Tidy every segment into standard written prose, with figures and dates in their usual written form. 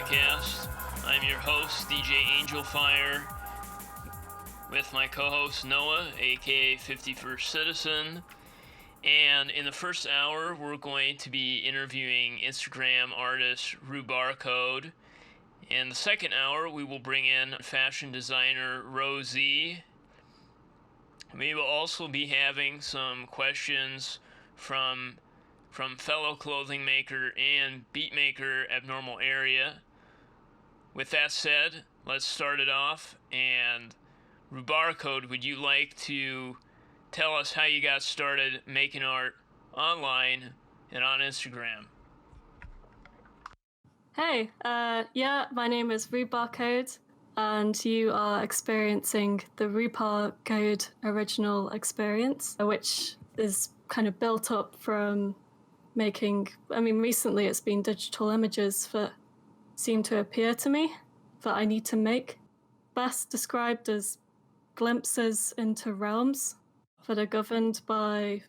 podcast. I'm your host, DJ Angelfire, with my co-host Noah, aka 51st Citizen. And in the first hour, we're going to be interviewing Instagram artist RhubarCode. In the second hour, we will bring in fashion designer RowZ. We will also be having some questions from fellow clothing maker and beat maker Abnormal Area. With that said, let's start it off. And RhubarCode, would you like to tell us how you got started making art online and on Instagram? Hey, my name is RhubarCode, and you are experiencing the RhubarCode original experience, which is kind of built up from recently it's been digital images that seem to appear to me that I need to make, best described as glimpses into realms that are governed by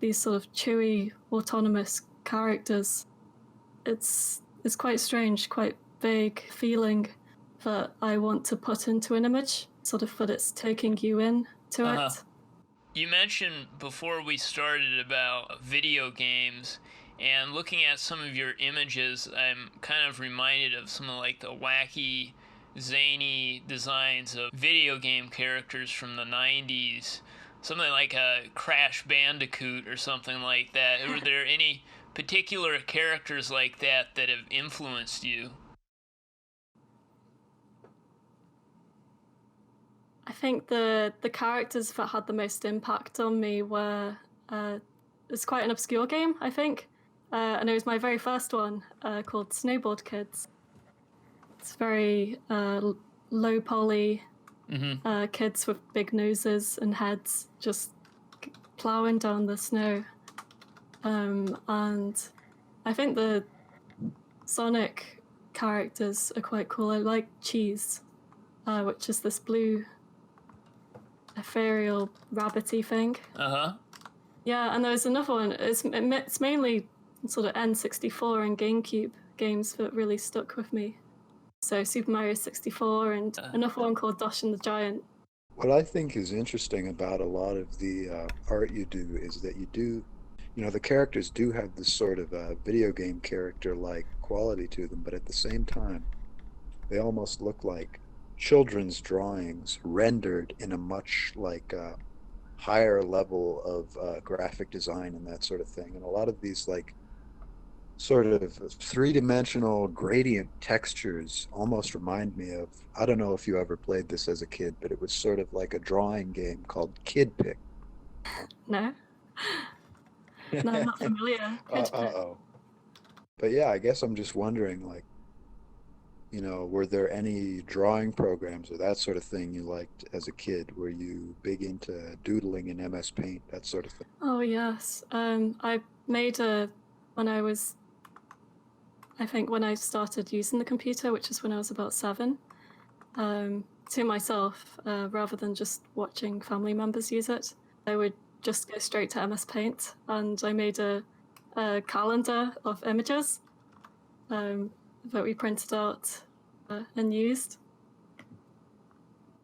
these sort of chewy, autonomous characters. It's quite strange, quite vague feeling that I want to put into an image, sort of that it's taking you in to it. You mentioned before we started about video games, and looking at some of your images, I'm kind of reminded of some of like the wacky, zany designs of video game characters from the 90s. Something like a Crash Bandicoot or something like that. Were there any particular characters like that have influenced you? I think the characters that had the most impact on me were, it's quite an obscure game, I think, and it was my very first one, called Snowboard Kids. It's very low poly, kids with big noses and heads just plowing down the snow. And I think the Sonic characters are quite cool. I like Cheese, which is this blue ethereal rabbity thing. Yeah, and there was another one. It's mainly sort of N64 and GameCube games that really stuck with me. So Super Mario 64 and another one called Dash and the Giant. What I think is interesting about a lot of the art you do is that the characters do have this sort of video game character-like quality to them, but at the same time, they almost look like children's drawings rendered in a much higher level of graphic design and that sort of thing. And a lot of these sort of three-dimensional gradient textures almost remind me of, I don't know if you ever played this as a kid, but it was sort of like a drawing game called Kid Pick. No? No, I'm not familiar. Uh-oh. But yeah, I guess I'm just wondering, were there any drawing programs or that sort of thing you liked as a kid? Were you big into doodling in MS Paint, that sort of thing? Oh, yes. I made when I started using the computer, which is when I was about 7, to myself, rather than just watching family members use it. I would just go straight to MS Paint, and I made a calendar of images that we printed out and used.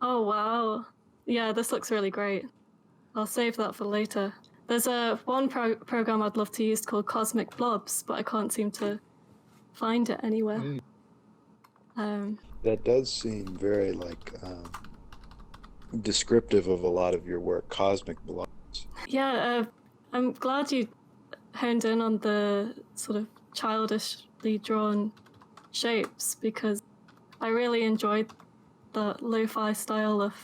Oh, wow. Yeah, this looks really great. I'll save that for later. There's one program I'd love to use called Cosmic Blobs, but I can't seem to find it anywhere. That does seem very descriptive of a lot of your work, Cosmic Blobs. Yeah, I'm glad you honed in on the sort of childishly drawn shapes, because I really enjoyed the lo-fi style of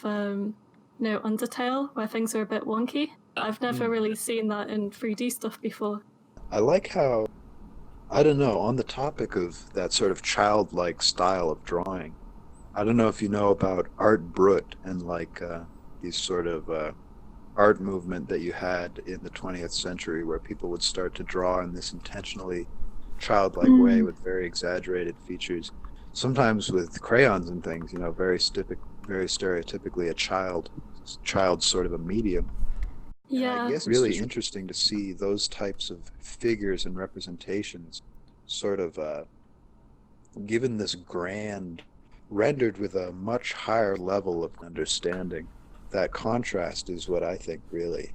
Undertale, where things are a bit wonky. I've never really seen that in 3D stuff before. I like how, I don't know, on the topic of that sort of childlike style of drawing, I don't know if you know about Art Brut and these sort of art movement that you had in the 20th century, where people would start to draw in this intentionally childlike way with very exaggerated features, sometimes with crayons and things, very stereotypically a child sort of a medium. Yeah. And I guess it's really interesting to see those types of figures and representations sort of given this grand, rendered with a much higher level of understanding. That contrast is what I think really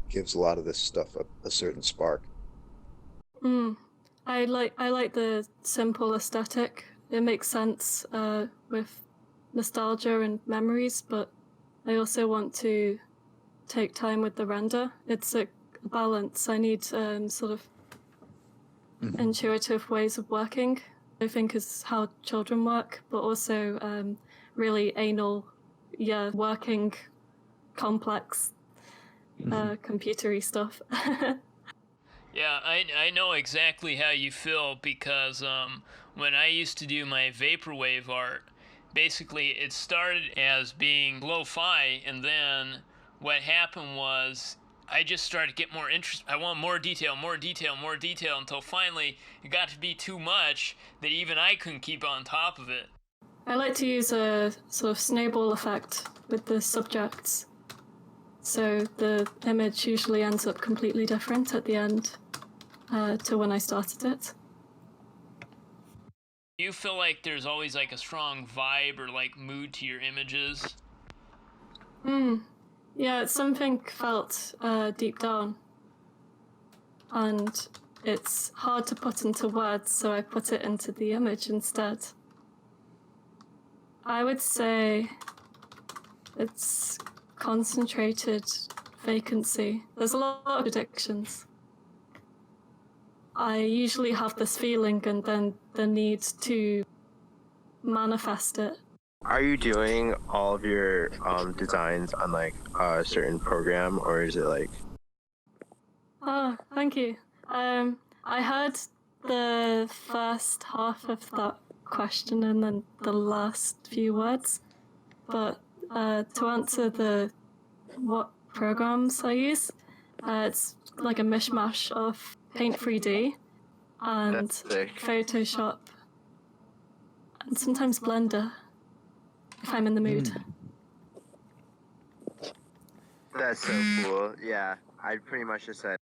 gives a lot of this stuff a certain spark. Mm. I like the simple aesthetic. It makes sense with nostalgia and memories, but I also want to take time with the render. It's a balance. I need sort of intuitive ways of working, I think is how children work, but also really anal, working complex computery stuff. Yeah, I know exactly how you feel because when I used to do my vaporwave art, basically it started as being lo-fi, and then what happened was I just started to get more interest. I want more detail, more detail, more detail, until finally it got to be too much that even I couldn't keep on top of it. I like to use a sort of snowball effect with the subjects. So the image usually ends up completely different at the end to when I started it. Do you feel like there's always like a strong vibe or like mood to your images? Yeah, it's something felt deep down. And it's hard to put into words, so I put it into the image instead. I would say it's concentrated vacancy. There's a lot of addictions. I usually have this feeling and then the need to manifest it. Are you doing all of your designs on like a certain program, or is it like? Oh, thank you. I heard the first half of that question and then the last few words, but to answer the what programs I use, it's like a mishmash of Paint 3D and That's sick. Photoshop and sometimes Blender if I'm in the mood. That's so cool. Yeah, I pretty much just said.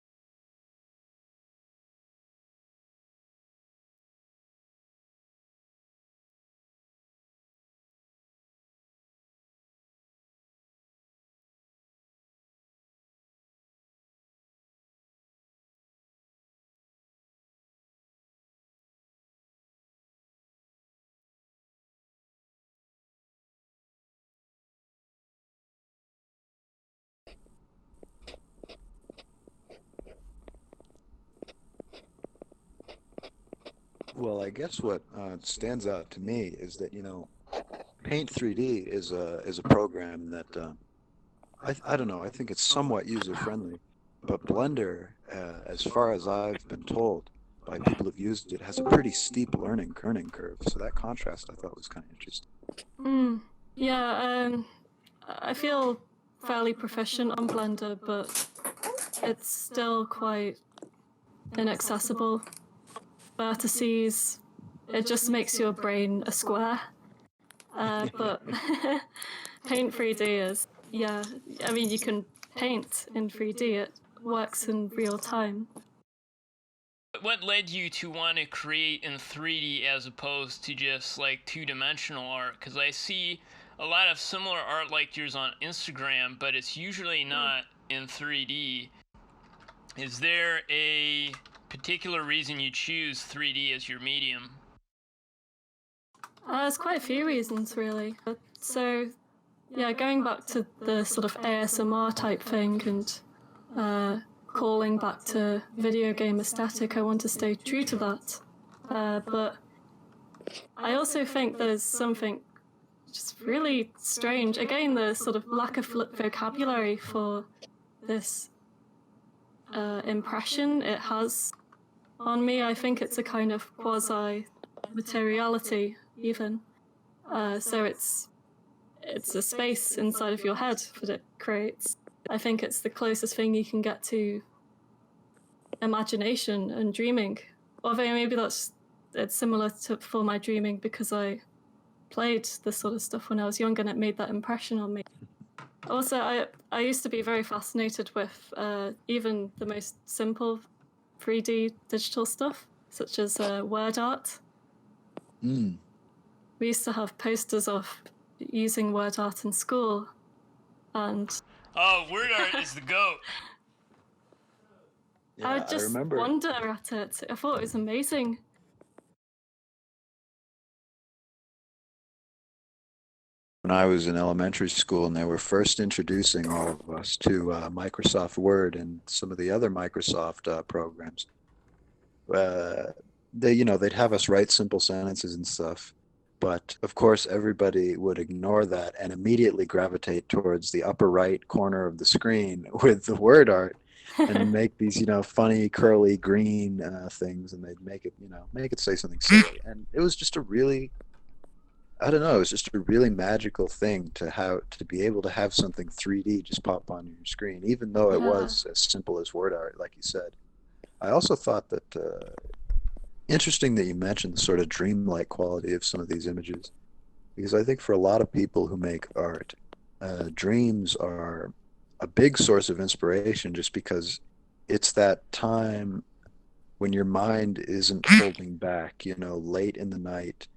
Well, I guess what stands out to me is that Paint 3D is a program that I don't know. I think it's somewhat user friendly, but Blender, as far as I've been told by people who've used it, has a pretty steep learning curve. So that contrast I thought was kind of interesting. Yeah, I feel fairly proficient on Blender, but it's still quite inaccessible. Vertices, it just makes your brain a square. But Paint 3D is, yeah, I mean, you can paint in 3D, it works in real time. What led you to want to create in 3D as opposed to just like two-dimensional art? Because I see a lot of similar art like yours on Instagram, but it's usually not in 3D. Is there a particular reason you choose 3D as your medium? There's quite a few reasons, really. So, yeah, going back to the sort of ASMR type thing and calling back to video game aesthetic, I want to stay true to that. But I also think there's something just really strange. Again, the sort of lack of vocabulary for this impression it has on me. I think it's a kind of quasi-materiality, even. So it's a space inside of your head that it creates. I think it's the closest thing you can get to imagination and dreaming. Although maybe it's similar for my dreaming because I played this sort of stuff when I was young and it made that impression on me. Also, I used to be very fascinated with even the most simple 3D digital stuff, such as word art. Mm. We used to have posters of using word art in school, and Oh, word art is the goat. I would I just remember wonder at it. I thought it was amazing. when I was in elementary school and they were first introducing all of us to Microsoft Word and some of the other Microsoft programs. They'd have us write simple sentences and stuff, but of course everybody would ignore that and immediately gravitate towards the upper right corner of the screen with the word art and make these funny curly green things, and they'd make it say something silly, and it was just a really, I don't know, it was just a really magical thing to be able to have something 3D just pop on your screen, even though it Yeah. was as simple as word art, like you said. I also thought that interesting that you mentioned the sort of dreamlike quality of some of these images, because I think for a lot of people who make art, dreams are a big source of inspiration, just because it's that time when your mind isn't holding back, late in the night,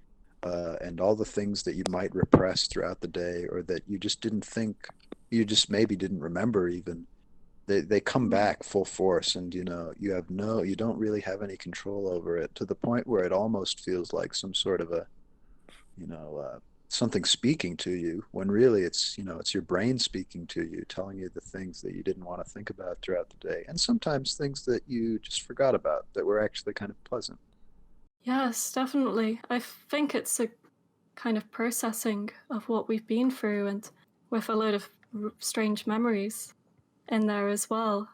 and all the things that you might repress throughout the day, or that you just didn't think, you just maybe didn't remember even, they come back full force, and you don't really have any control over it, to the point where it almost feels like some sort of a, you know something speaking to you, when really it's your brain speaking to you, telling you the things that you didn't want to think about throughout the day, and sometimes things that you just forgot about that were actually kind of pleasant. Yes, definitely. I think it's a kind of processing of what we've been through, and with a load of strange memories in there as well.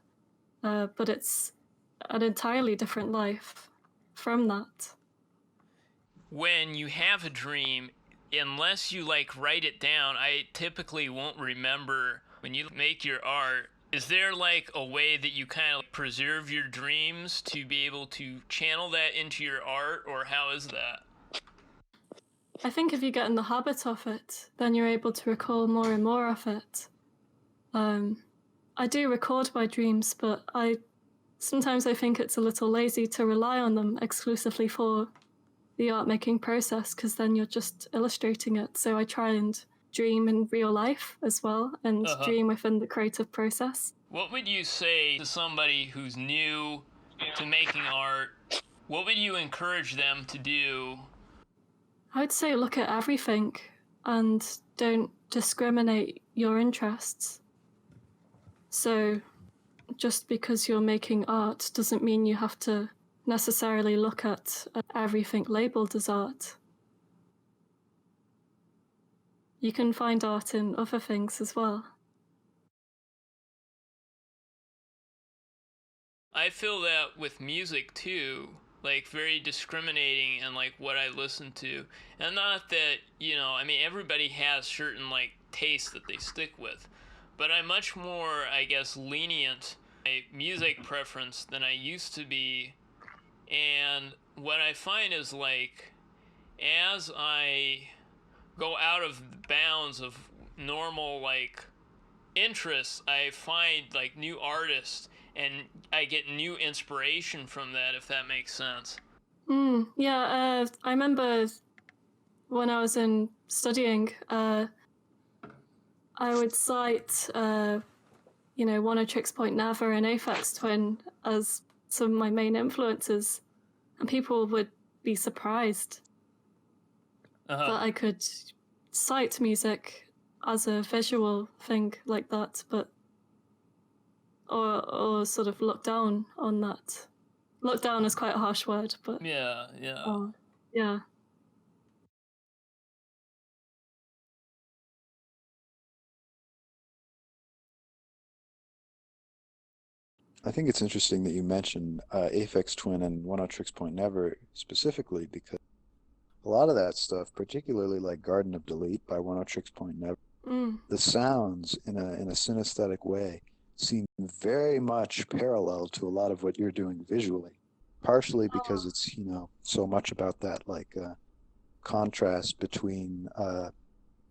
But it's an entirely different life from that. When you have a dream, unless you like write it down, I typically won't remember when you make your art. Is there like a way that you kind of preserve your dreams to be able to channel that into your art, or how is that? I think if you get in the habit of it, then you're able to recall more and more of it. I do record my dreams, but sometimes I think it's a little lazy to rely on them exclusively for the art making process, because then you're just illustrating it. So I try and dream in real life as well, and dream within the creative process. What would you say to somebody who's new to making art? What would you encourage them to do? I would say look at everything and don't discriminate your interests. So just because you're making art doesn't mean you have to necessarily look at everything labeled as art. You can find art in other things as well. I feel that with music too, like very discriminating and like what I listen to. And not that, I mean, everybody has certain like tastes that they stick with, but I'm much more, I guess, lenient in my music preference than I used to be. And what I find is like, as I go out of the bounds of normal like interests, I find like new artists and I get new inspiration from that, if that makes sense. Yeah, I remember when I was in studying, I would cite, One-O-Trix Point Never and Aphex Twin as some of my main influences, and people would be surprised that I could cite music as a visual thing like that, but or sort of look down on that. Look down is quite a harsh word, but Yeah. yeah. I think it's interesting that you mentioned Aphex Twin and One-O-Trix Point Never specifically, because a lot of that stuff, particularly like Garden of Delete by One-O-Trix Point Never, the sounds in a synesthetic way seem very much parallel to a lot of what you're doing visually, partially because it's so much about that like contrast between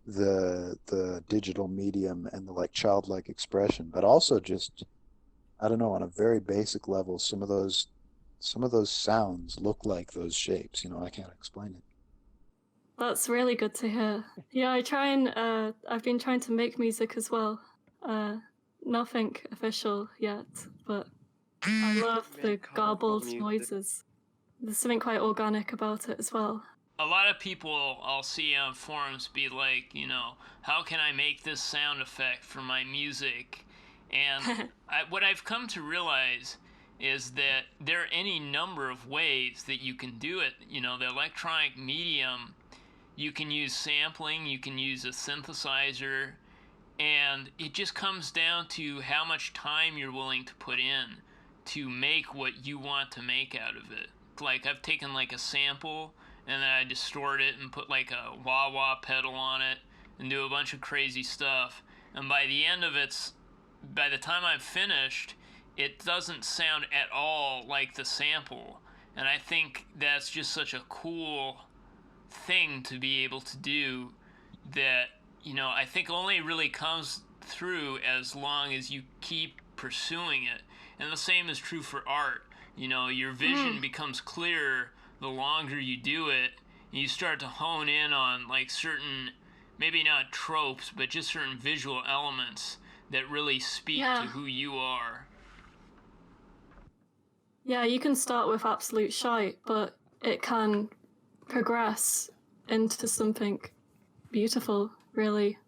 the digital medium and the like childlike expression, but also just, I don't know, on a very basic level, some of those sounds look like those shapes. I can't explain it. That's really good to hear. Yeah, I've been trying to make music as well. Nothing official yet, but I love the garbled noises. There's something quite organic about it as well. A lot of people I'll see on forums be like, how can I make this sound effect for my music? And what I've come to realize is that there are any number of ways that you can do it. The electronic medium, you can use sampling, you can use a synthesizer, and it just comes down to how much time you're willing to put in to make what you want to make out of it. Like, I've taken like a sample and then I distort it and put like a wah-wah pedal on it and do a bunch of crazy stuff. And by the time I'm finished, it doesn't sound at all like the sample. And I think that's just such a cool thing to be able to do that, I think only really comes through as long as you keep pursuing it. And the same is true for art. Your vision becomes clearer the longer you do it. And you start to hone in on like certain, maybe not tropes, but just certain visual elements that really speak to who you are. Yeah, you can start with absolute shite, but it can progress into something beautiful, really.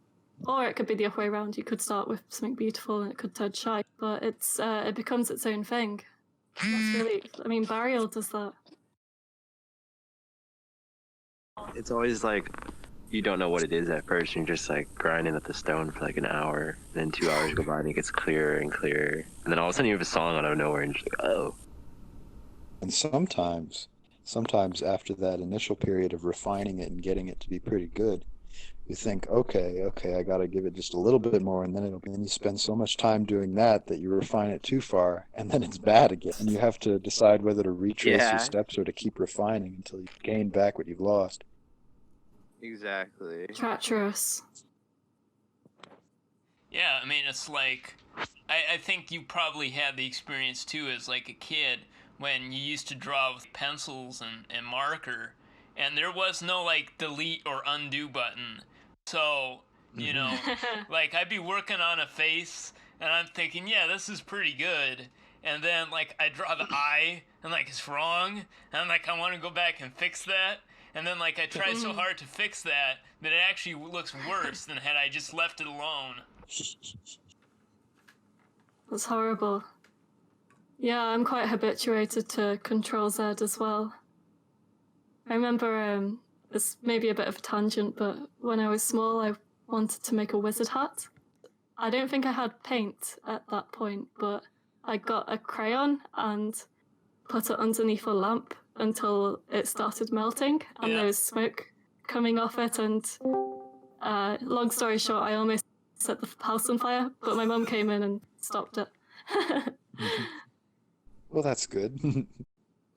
Or it could be the other way around. You could start with something beautiful and it could turn shite, but it becomes its own thing. That's really, Burial does that. It's always like you don't know what it is at first. You're just like grinding at the stone for like an hour, then 2 hours go by and it gets clearer and clearer, and then all of a sudden you have a song out of nowhere and you're just like, oh. And sometimes after that initial period of refining it and getting it to be pretty good, you think, okay, I got to give it just a little bit more, and then you spend so much time doing that you refine it too far, and then it's bad again, and you have to decide whether to retrace your steps or to keep refining until you gain back what you've lost. Exactly. Treacherous. Yeah, it's like, I think you probably had the experience too as like a kid when you used to draw with pencils and marker, and there was no like delete or undo button. So, like I'd be working on a face and I'm thinking, yeah, this is pretty good. And then like I draw the eye and like it's wrong. And I'm like, I want to go back and fix that. And then like I try so hard to fix that it actually looks worse than had I just left it alone. That's horrible. Yeah, I'm quite habituated to Control-Z as well. I remember, this may be a bit of a tangent, but when I was small, I wanted to make a wizard hat. I don't think I had paint at that point, but I got a crayon and put it underneath a lamp until it started melting, and there was smoke coming off it, and long story short, I almost set the house on fire, but my mum came in and stopped it. Well, that's good.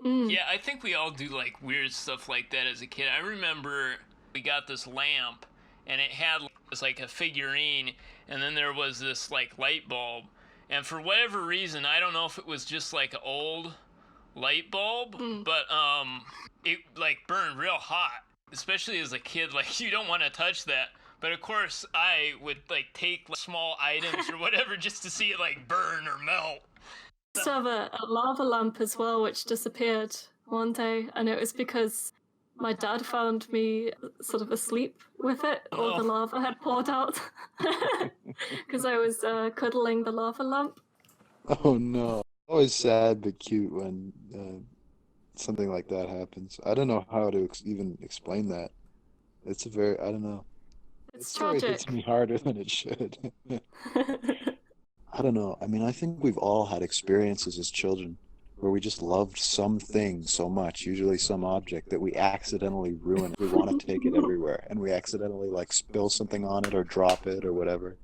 Yeah, I think we all do like weird stuff like that as a kid. I remember we got this lamp and it had like a figurine, and then there was this like light bulb, and for whatever reason, I don't know if it was just like an old light bulb, but it like burned real hot, especially as a kid. Like you don't want to touch that, but of course I would like take small items or whatever just to see it like burn or melt. I used to have a lava lamp as well, which disappeared one day, and it was because my dad found me sort of asleep with it. All the lava had poured out because I was cuddling the lava lamp. Oh no. Always sad but cute when something like that happens. I don't know how to even explain that. It's I don't know. It's tragic. It hits me harder than it should. I don't know. I think we've all had experiences as children where we just loved something so much, usually some object, that we accidentally ruin it. We want to take it everywhere, and we accidentally like spill something on it or drop it or whatever.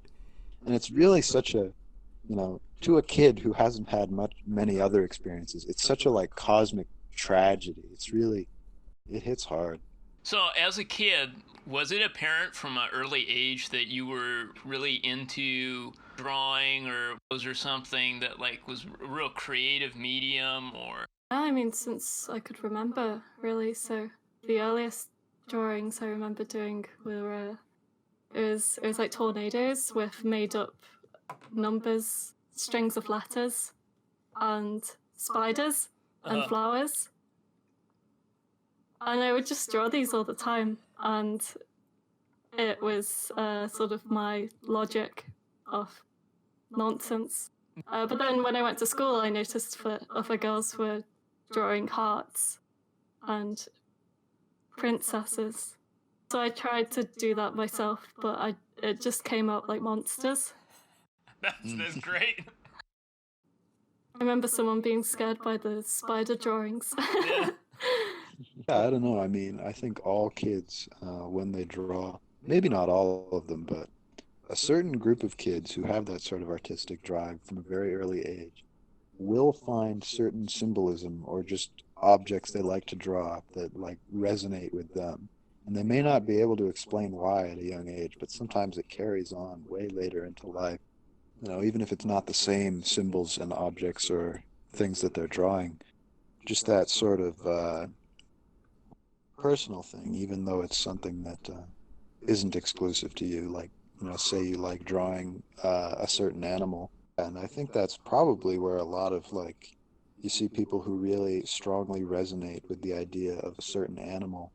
And it's really such a, to a kid who hasn't had many other experiences, it's such a like cosmic tragedy. It hits hard. So as a kid, was it apparent from an early age that you were really into drawing, or was there something that like was a real creative medium? Or Since I could remember, really. So the earliest drawings I remember doing were it was like tornadoes with made up numbers, strings of letters, and spiders and flowers. And I would just draw these all the time, and it was sort of my logic of nonsense. But then when I went to school, I noticed that other girls were drawing hearts and princesses. So I tried to do that myself, but it just came out like monsters. That's great. I remember someone being scared by the spider drawings. Yeah. Yeah, I don't know. I mean, I think all kids, when they draw, maybe not all of them, but a certain group of kids who have that sort of artistic drive from a very early age will find certain symbolism or just objects they like to draw that like resonate with them. And they may not be able to explain why at a young age, but sometimes it carries on way later into life. You know, even if it's not the same symbols and objects or things that they're drawing, just that sort of personal thing, even though it's something that isn't exclusive to you. Like, you know, say you like drawing a certain animal. And I think that's probably where a lot of, like, you see people who really strongly resonate with the idea of a certain animal.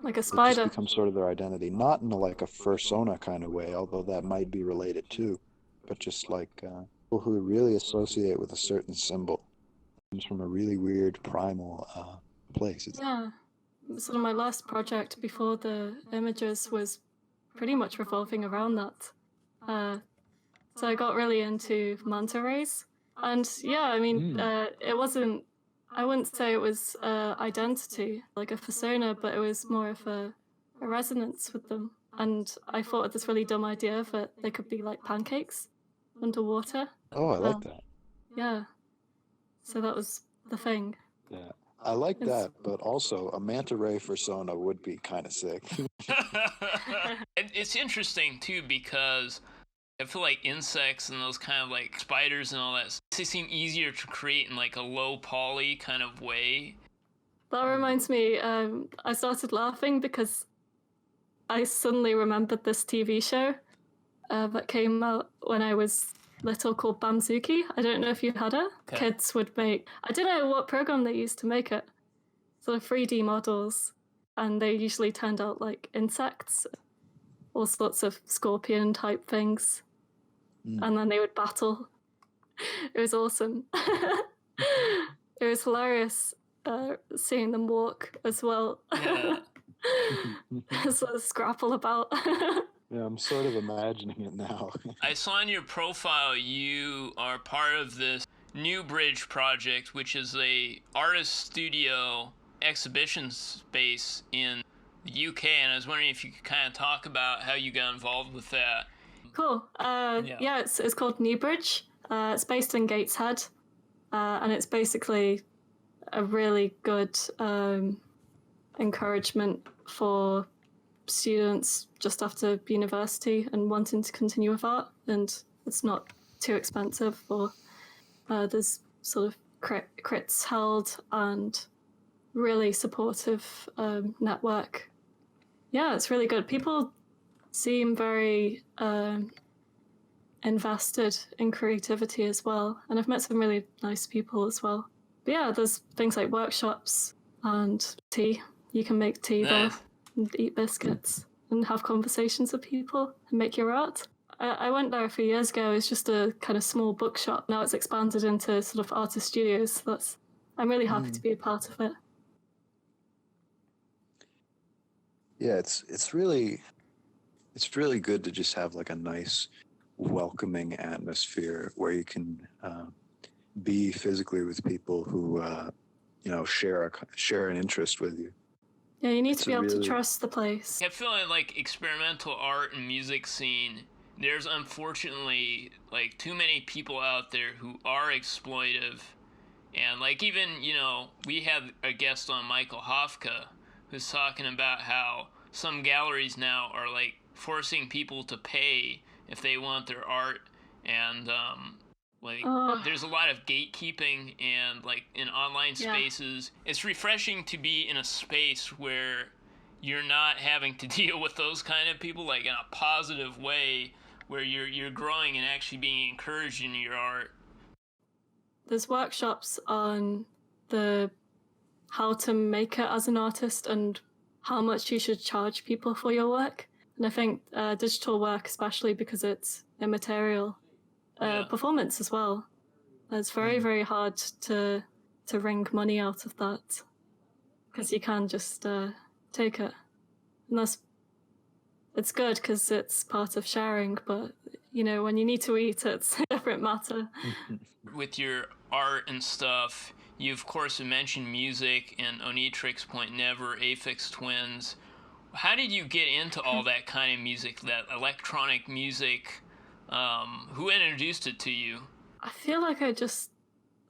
Like a It spider. just becomes sort of their identity, not in like a fursona kind of way, although that might be related too, but just like people who really associate with a certain symbol. It comes from a really weird primal place. Yeah. Sort of my last project before the images was pretty much revolving around that. So I got really into manta rays. And yeah, I mean, it wasn't, I wouldn't say it was identity, like a persona, but it was more of a resonance with them. And I thought of this really dumb idea that they could be like pancakes underwater. Oh, I like that. Yeah. So that was the thing. Yeah. I like that, but also a manta ray fursona would be kind of sick. It's interesting too because I feel like insects and those kind of like spiders and all that, they seem easier to create in like a low poly kind of way. That reminds me, I started laughing because I suddenly remembered this TV show that came out when I was little called Bamzuki. I don't know if you had it. Okay. Kids would make, I don't know what program they used to make it, sort of 3D models, and they usually turned out like insects, all sorts of scorpion type things, and then they would battle. It was awesome. It was hilarious seeing them walk as well. Yeah. Sort of scrapple about. Yeah, I'm sort of imagining it now. I saw in your profile you are part of this New Bridge project, which is a artist studio exhibition space in the UK, and I was wondering if you could kind of talk about how you got involved with that. Cool. Yeah, it's called New Bridge. It's based in Gateshead, and it's basically a really good encouragement for students just after university and wanting to continue with art, and it's not too expensive, or there's sort of crits held and really supportive network. Yeah, it's really good. People seem very invested in creativity as well, and I've met some really nice people as well. But yeah, there's things like workshops and tea. You can make tea there and eat biscuits and have conversations with people and make your art. I went there a few years ago. It was just a kind of small bookshop. Now it's expanded into sort of artist studios. I'm really happy to be a part of it. Yeah, it's really good to just have like a nice, welcoming atmosphere where you can be physically with people who share an interest with you. Yeah, you need to be able to trust the place. I feel like experimental art and music scene, there's unfortunately like too many people out there who are exploitive, and like even we had a guest on, Michael Hofka, who's talking about how some galleries now are like forcing people to pay if they want their art, and there's a lot of gatekeeping, and like in online spaces, it's refreshing to be in a space where you're not having to deal with those kind of people, like in a positive way, where you're growing and actually being encouraged in your art. There's workshops on how to make it as an artist and how much you should charge people for your work. And I think digital work, especially because it's immaterial, performance as well. It's very, very hard to wring money out of that, because you can just take it. And it's good because it's part of sharing, but when you need to eat, it's a different matter. With your art and stuff, you of course mentioned music and Onitrix Point Never, Aphex Twins. How did you get into all that kind of music, that electronic music? Who introduced it to you? I feel like I just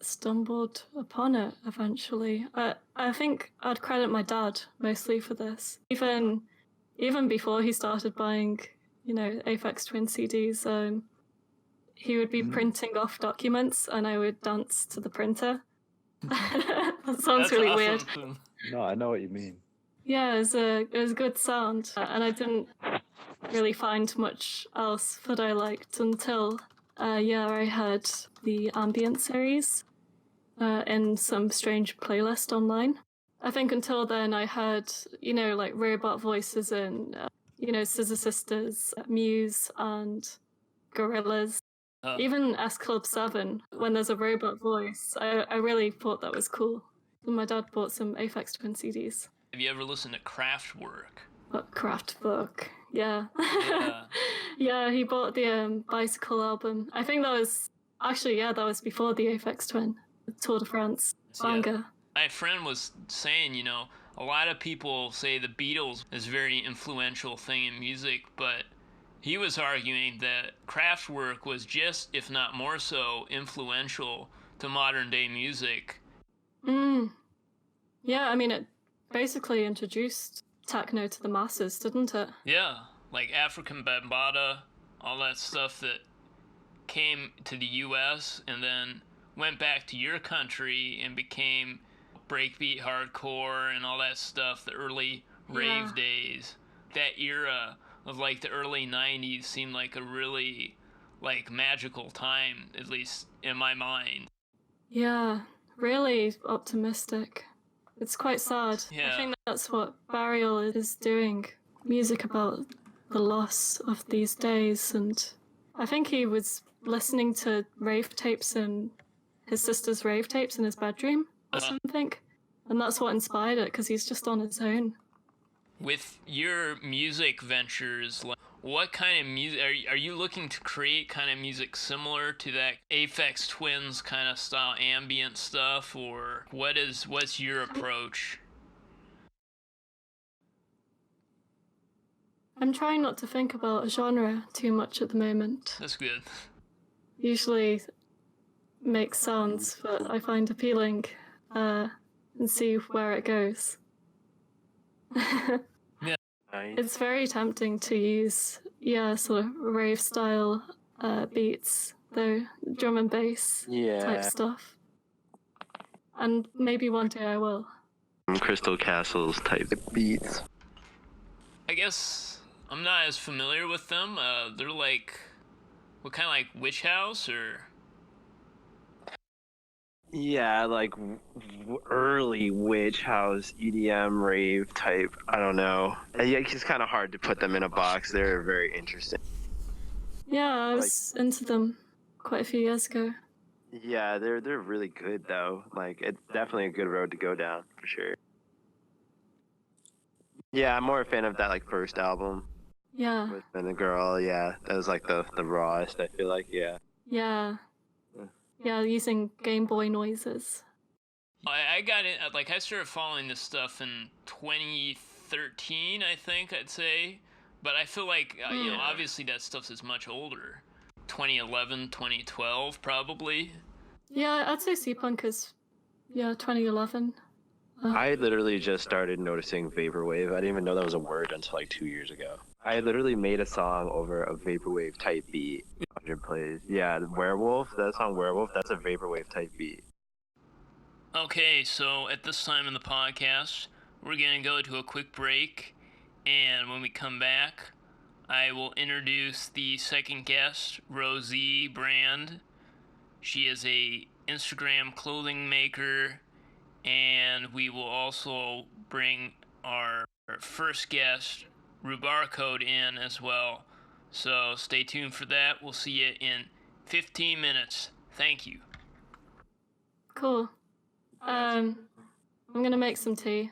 stumbled upon it eventually. I think I'd credit my dad mostly for this. Even before he started buying, Aphex Twin CDs, he would be printing off documents and I would dance to the printer. That sounds really weird. No, I know what you mean. Yeah, it was a good sound, and I didn't really find much else that I liked until I heard the Ambient series in some strange playlist online. I think until then I heard, like robot voices in, Scissor Sisters, Muse, and Gorillaz. Even S Club 7, when there's a robot voice, I really thought that was cool. And my dad bought some Aphex Twin CDs. Have you ever listened to Kraftwerk? Kraftwerk, yeah. Yeah. Yeah, he bought the Bicycle album. I think that was before the Aphex Twin, the Tour de France banger. My friend was saying, a lot of people say the Beatles is a very influential thing in music, but he was arguing that Kraftwerk was just, if not more so, influential to modern day music. Yeah, I mean, it basically introduced techno to the masses, didn't it? Yeah, like African Bambaataa, all that stuff that came to the US and then went back to your country and became breakbeat hardcore and all that stuff, the early rave days. That era of like the early 90s seemed like a really like magical time, at least in my mind. Yeah, really optimistic. It's quite sad. Yeah. I think that's what Burial is doing. Music about the loss of these days, and I think he was listening to rave tapes and his sister's rave tapes in his bedroom or something. And that's what inspired it, because he's just on his own. With your music ventures, what kind of music are you looking to create? Kind of music similar to that Aphex Twins kind of style ambient stuff, or what's your approach? I'm trying not to think about a genre too much at the moment. That's good. Usually make sounds that I find appealing and see where it goes. Yeah. It's very tempting to use, sort of rave style beats, though, drum and bass type stuff. And maybe one day I will. Crystal Castles type beats. I guess I'm not as familiar with them. They're like, what kind of like Witch House or? Yeah, like early Witch House, EDM, rave type. I don't know. It's kind of hard to put them in a box. They're very interesting. Yeah, I was into them quite a few years ago. Yeah, they're really good though. Like, it's definitely a good road to go down for sure. Yeah, I'm more a fan of that like first album. Yeah. With Ben the Girl. Yeah, that was like the rawest. I feel like. Yeah. Yeah. Yeah, using Game Boy noises. I got it. Like, I started following this stuff in 2013, I think I'd say. But I feel like, obviously that stuff is much older. 2011, 2012, probably. Yeah, I'd say C-Punk is, 2011. I literally just started noticing vaporwave. I didn't even know that was a word until like 2 years ago. I literally made a song over a vaporwave type beat. 100 plays. Yeah, Werewolf, that song Werewolf, that's a vaporwave type beat. Okay, so at this time in the podcast, we're going to go to a quick break, And when we come back, I will introduce the second guest, RowZ brand. She is a Instagram clothing maker, and we will also bring our first guest, RhubarCode, in as well. So stay tuned for that. We'll see you in 15 minutes. Thank you. Cool. I'm gonna make some tea.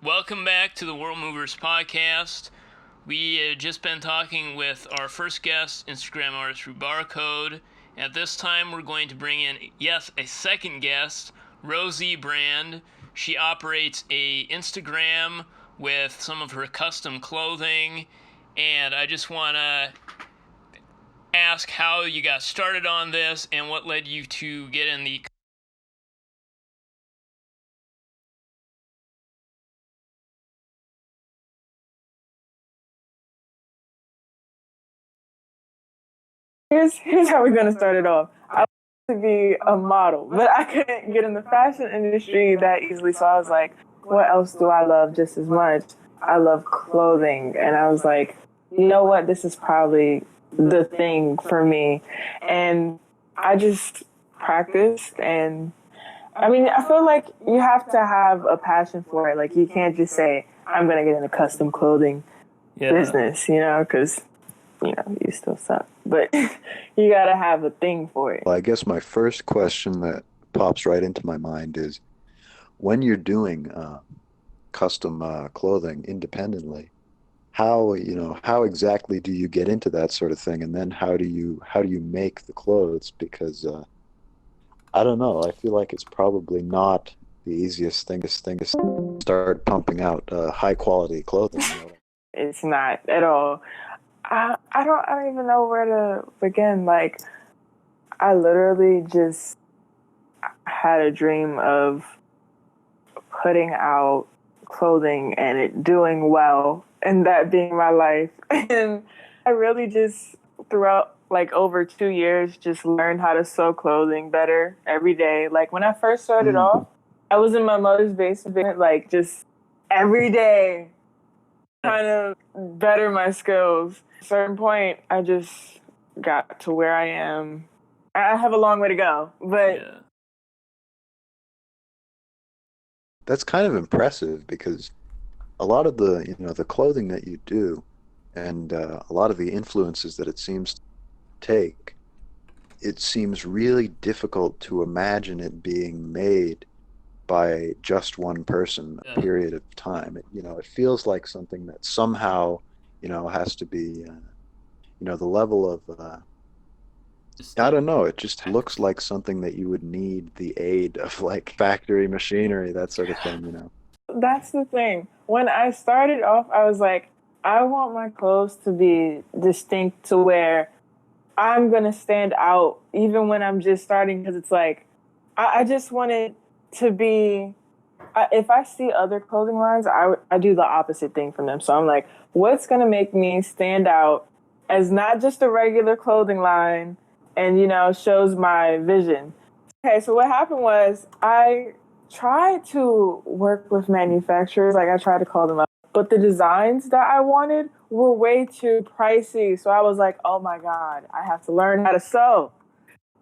Welcome back to the World Movers podcast. We have just been talking with our first guest, Instagram artist RhubarCode. At this time, we're going to bring in, yes, a second guest, RowZ brand. She operates a Instagram with some of her custom clothing, and I just want to ask how you got started on this and what led you to get in the Here's how we're gonna start it off. I wanted to be a model, but I couldn't get in the fashion industry that easily. So I was like, what else do I love just as much? I love clothing, and I was like, you know what? This is probably the thing for me. And I just practiced, and I mean, I feel like you have to have a passion for it. Like, you can't just say, I'm gonna get into custom clothing business, because you still suck. But you gotta have a thing for it. Well, I guess my first question that pops right into my mind is, when you're doing custom clothing independently, how exactly do you get into that sort of thing, and then how do you make the clothes? Because I don't know, I feel like it's probably not the easiest thing to start pumping out high quality clothing. It's not at all. I don't even know where to begin. Like, I literally just had a dream of putting out clothing and it doing well, and that being my life. And I really just, throughout like over 2 years, just learned how to sew clothing better every day. Like, when I first started off, I was in my mother's basement, like, just every day trying to better my skills. At a certain point, I just got to where I am. I have a long way to go, but That's kind of impressive, because a lot of the the clothing that you do, and a lot of the influences that it seems to take, it seems really difficult to imagine it being made by just one person a period of time. It feels like something that somehow has to be the level of I don't know, it just looks like something that you would need the aid of like factory machinery, that sort of thing. That's the thing. When I started off, I was like, I want my clothes to be distinct to where I'm going to stand out even when I'm just starting, because it's like, I just want it to be, if I see other clothing lines, I do the opposite thing from them. So I'm like, what's going to make me stand out as not just a regular clothing line and, shows my vision? Okay, so what happened was I tried to work with manufacturers, like I tried to call them up, but the designs that I wanted were way too pricey. So I was like, oh my God, I have to learn how to sew.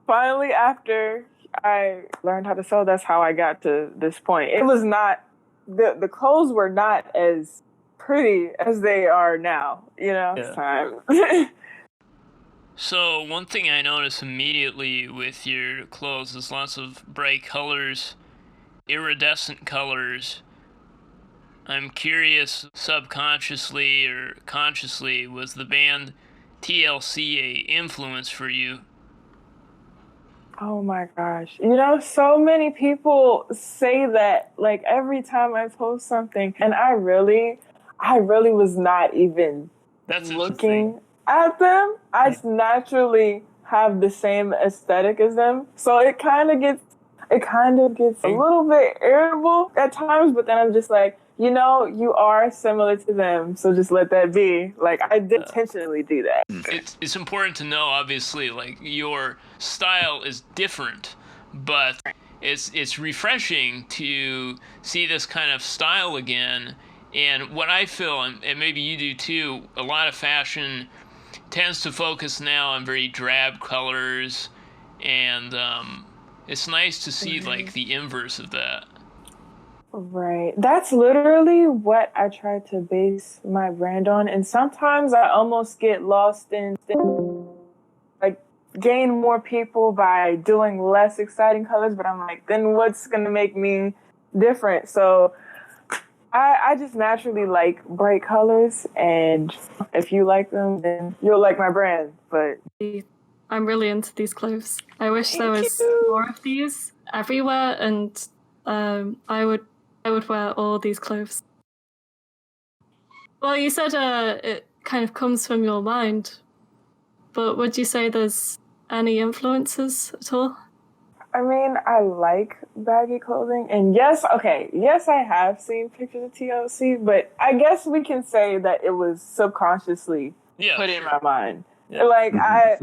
Finally, after I learned how to sew, that's how I got to this point. It was not, the clothes were not as pretty as they are now, It's time. So one thing I notice immediately with your clothes is lots of bright colors, iridescent colors. I'm curious, subconsciously or consciously, was the band TLC a influence for you? Oh my gosh. So many people say that, like, every time I post something, and I really was not even looking at them. I just naturally have the same aesthetic as them. So it kind of gets a little bit irritable at times, but then I'm just like, you are similar to them, so just let that be. Like, I did intentionally do that. It's important to know, obviously, like, your style is different, but it's refreshing to see this kind of style again. And what I feel, and maybe you do too, a lot of fashion tends to focus now on very drab colors, and it's nice to see like the inverse of that. Right. That's literally what I try to base my brand on. And sometimes I almost get lost in, like, gain more people by doing less exciting colors. But I'm like, then what's going to make me different? So I just naturally like bright colors, and if you like them, then you'll like my brand. But I'm really into these clothes. I wish there was more of these everywhere, and I would wear all these clothes. Well, you said it kind of comes from your mind, but would you say there's any influences at all? I mean, I like baggy clothing, and yes, I have seen pictures of TLC, but I guess we can say that it was subconsciously put in my mind. Yeah. Like I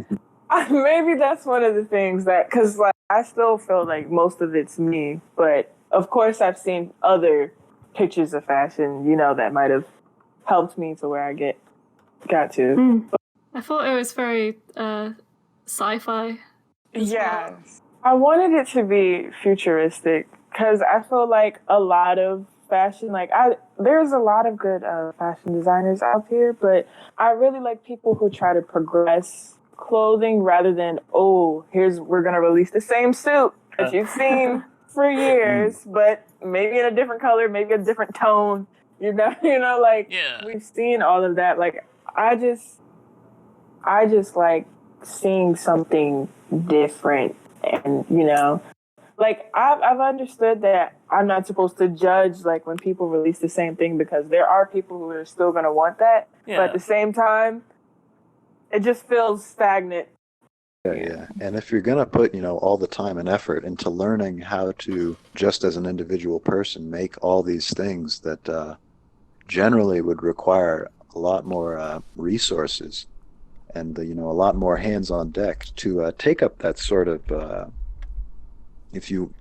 maybe that's one of the things that, because like I still feel like most of it's me, but of course I've seen other pictures of fashion, that might have helped me to where I got to. I thought it was very sci-fi. Yes. Well. I wanted it to be futuristic because I feel like a lot of fashion, there's a lot of good fashion designers out here, but I really like people who try to progress clothing rather than, we're going to release the same suit that you've seen for years, but maybe in a different color, maybe a different tone, we've seen all of that. Like, I just like seeing something different. And, I've understood that I'm not supposed to judge, like, when people release the same thing, because there are people who are still going to want that. Yeah. But at the same time, it just feels stagnant. Yeah. And if you're going to put, all the time and effort into learning how to, just as an individual person, make all these things that generally would require a lot more resources and, a lot more hands on deck to take up that sort of,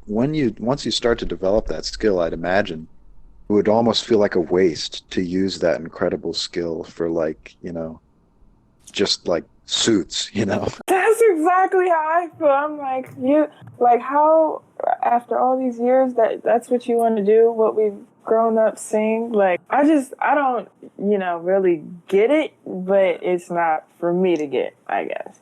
once you start to develop that skill, I'd imagine it would almost feel like a waste to use that incredible skill for just like suits, That's exactly how I feel. I'm like, how, after all these years, that's what you want to do, what we've grown up seeing. Like, I don't, really get it, but it's not for me to get, I guess,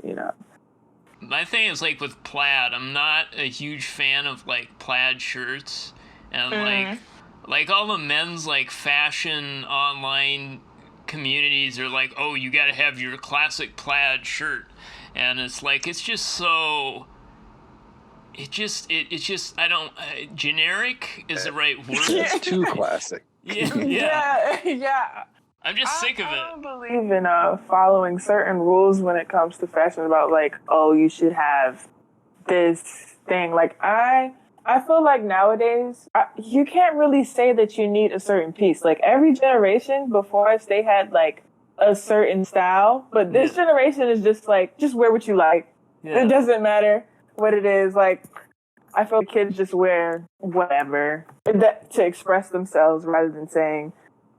My thing is, like, with plaid, I'm not a huge fan of, like, plaid shirts. And, like all the men's, like, fashion online communities are like, oh, you gotta have your classic plaid shirt. And it's like, it's just so... It's just, I don't... generic is the right word. It's too classic. Yeah. I'm just sick of it. I don't believe in following certain rules when it comes to fashion about, like, you should have this thing. Like, I feel like nowadays, you can't really say that you need a certain piece. Like, every generation before us, they had, like, a certain style. But this generation is just, like, just wear what you like. Yeah. It doesn't matter what it is. Like, I feel like kids just wear whatever to express themselves rather than saying,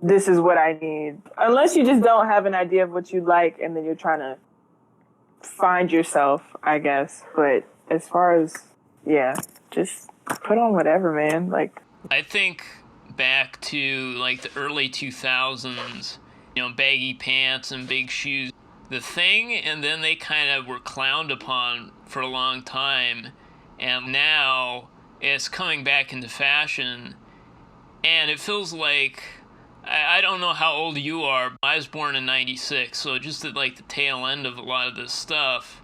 this is what I need. Unless you just don't have an idea of what you like and then you're trying to find yourself, I guess. But as far as, just put on whatever, man. Like, I think back to, like, the early 2000s, baggy pants and big shoes, the thing, and then they kind of were clowned upon for a long time. And now it's coming back into fashion. And it feels like... I don't know how old you are. I was born in 96, so just at, like, the tail end of a lot of this stuff.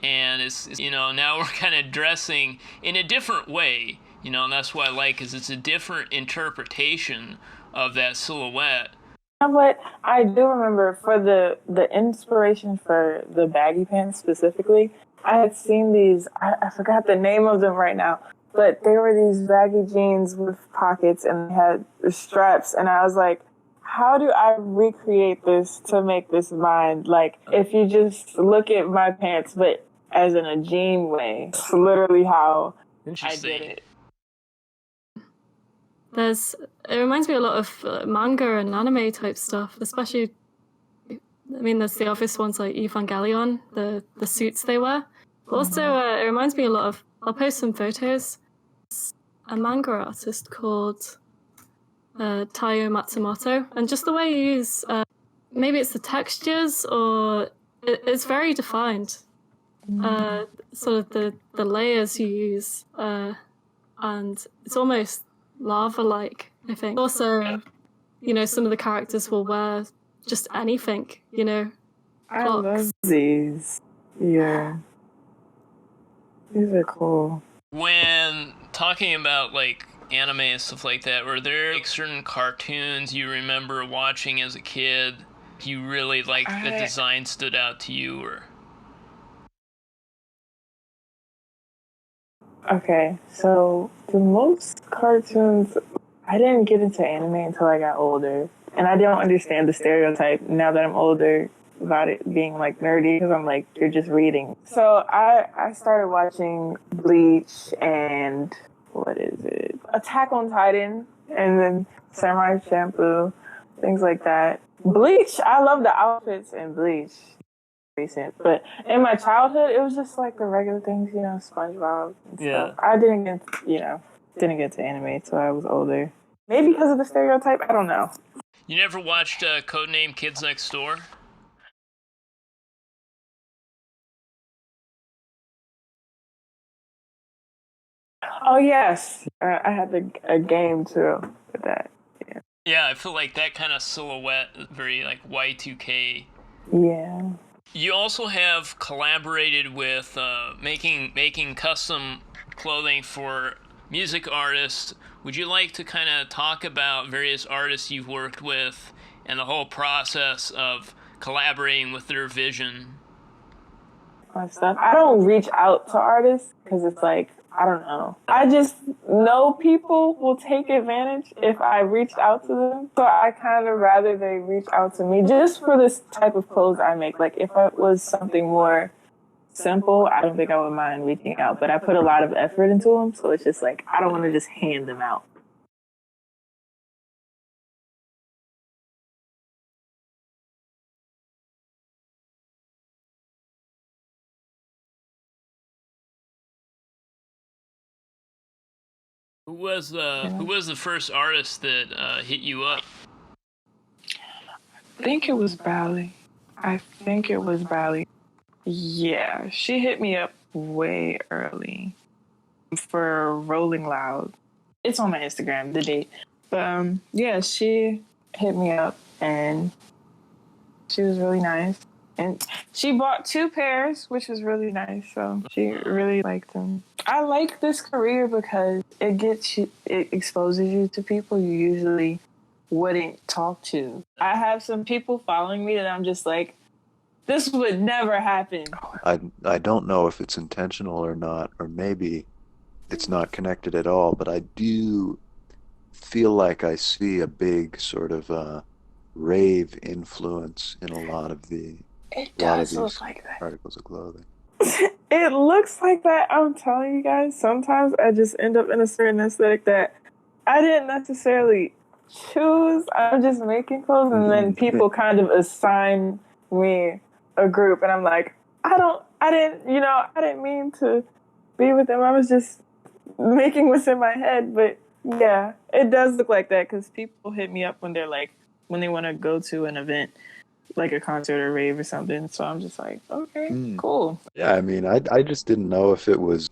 And it's now we're kind of dressing in a different way, and that's what I like, is it's a different interpretation of that silhouette. But I do remember for the inspiration for the baggy pants specifically, I had seen these, I forgot the name of them right now, but they were these baggy jeans with pockets and they had the straps. And I was like, how do I recreate this to make this mine? Like, if you just look at my pants, but as in a jean way, it's literally how I did it. It reminds me a lot of manga and anime type stuff, especially, there's the obvious ones like Evangelion, the suits they wear. But also, it reminds me a lot of, I'll post some photos. A manga artist called Taiyo Matsumoto, and just the way you use, maybe it's the textures, or it's very defined. Sort of the layers you use, and it's almost lava-like, I think. Also, some of the characters will wear just anything, I love clocks. these. Yeah. These are cool. When talking about like anime and stuff like that, were there like certain cartoons you remember watching as a kid you really like the design stood out to you? Or okay, so the most cartoons, I didn't get into anime until I got older, and I don't understand the stereotype now that I'm older about it being like nerdy, because I'm like, you're just reading. So I started watching Bleach and what is it, Attack on Titan, and then Samurai Champloo, things like that. Bleach, I love the outfits in Bleach. Recent, but in my childhood, it was just like the regular things, SpongeBob and stuff. I didn't get to anime until I was older. Maybe because of the stereotype. I don't know. you never watched Codename Kids Next Door? Oh yes, I had a game too with that. Yeah, I feel like that kind of silhouette, very like Y2K. Yeah. You also have collaborated with making custom clothing for music artists. Would you like to kind of talk about various artists you've worked with and the whole process of collaborating with their vision? My stuff. I don't reach out to artists because it's like, I don't know. I just know people will take advantage if I reached out to them. So I kind of rather they reach out to me just for this type of clothes I make. Like if it was something more simple, I don't think I would mind reaching out. But I put a lot of effort into them. So it's just like, I don't want to just hand them out. Who was the first artist that hit you up? I think it was Bally. Yeah, she hit me up way early for Rolling Loud. It's on my Instagram, the date. But yeah, she hit me up and she was really nice. And she bought 2 pairs, which was really nice. So she really liked them. I like this career because it exposes you to people you usually wouldn't talk to. I have some people following me that I'm just like, this would never happen. I don't know if it's intentional or not, or maybe it's not connected at all, but I do feel like I see a big sort of rave influence in a lot of these articles of clothing. It looks like that. I'm telling you guys, sometimes I just end up in a certain aesthetic that I didn't necessarily choose. I'm just making clothes, and then people kind of assign me a group, and I'm like, I didn't mean to be with them. I was just making what's in my head. But yeah, it does look like that because people hit me up when they want to go to an event, like a concert or rave or something. So I'm just like, okay, cool. Yeah, I mean, I just didn't know if it was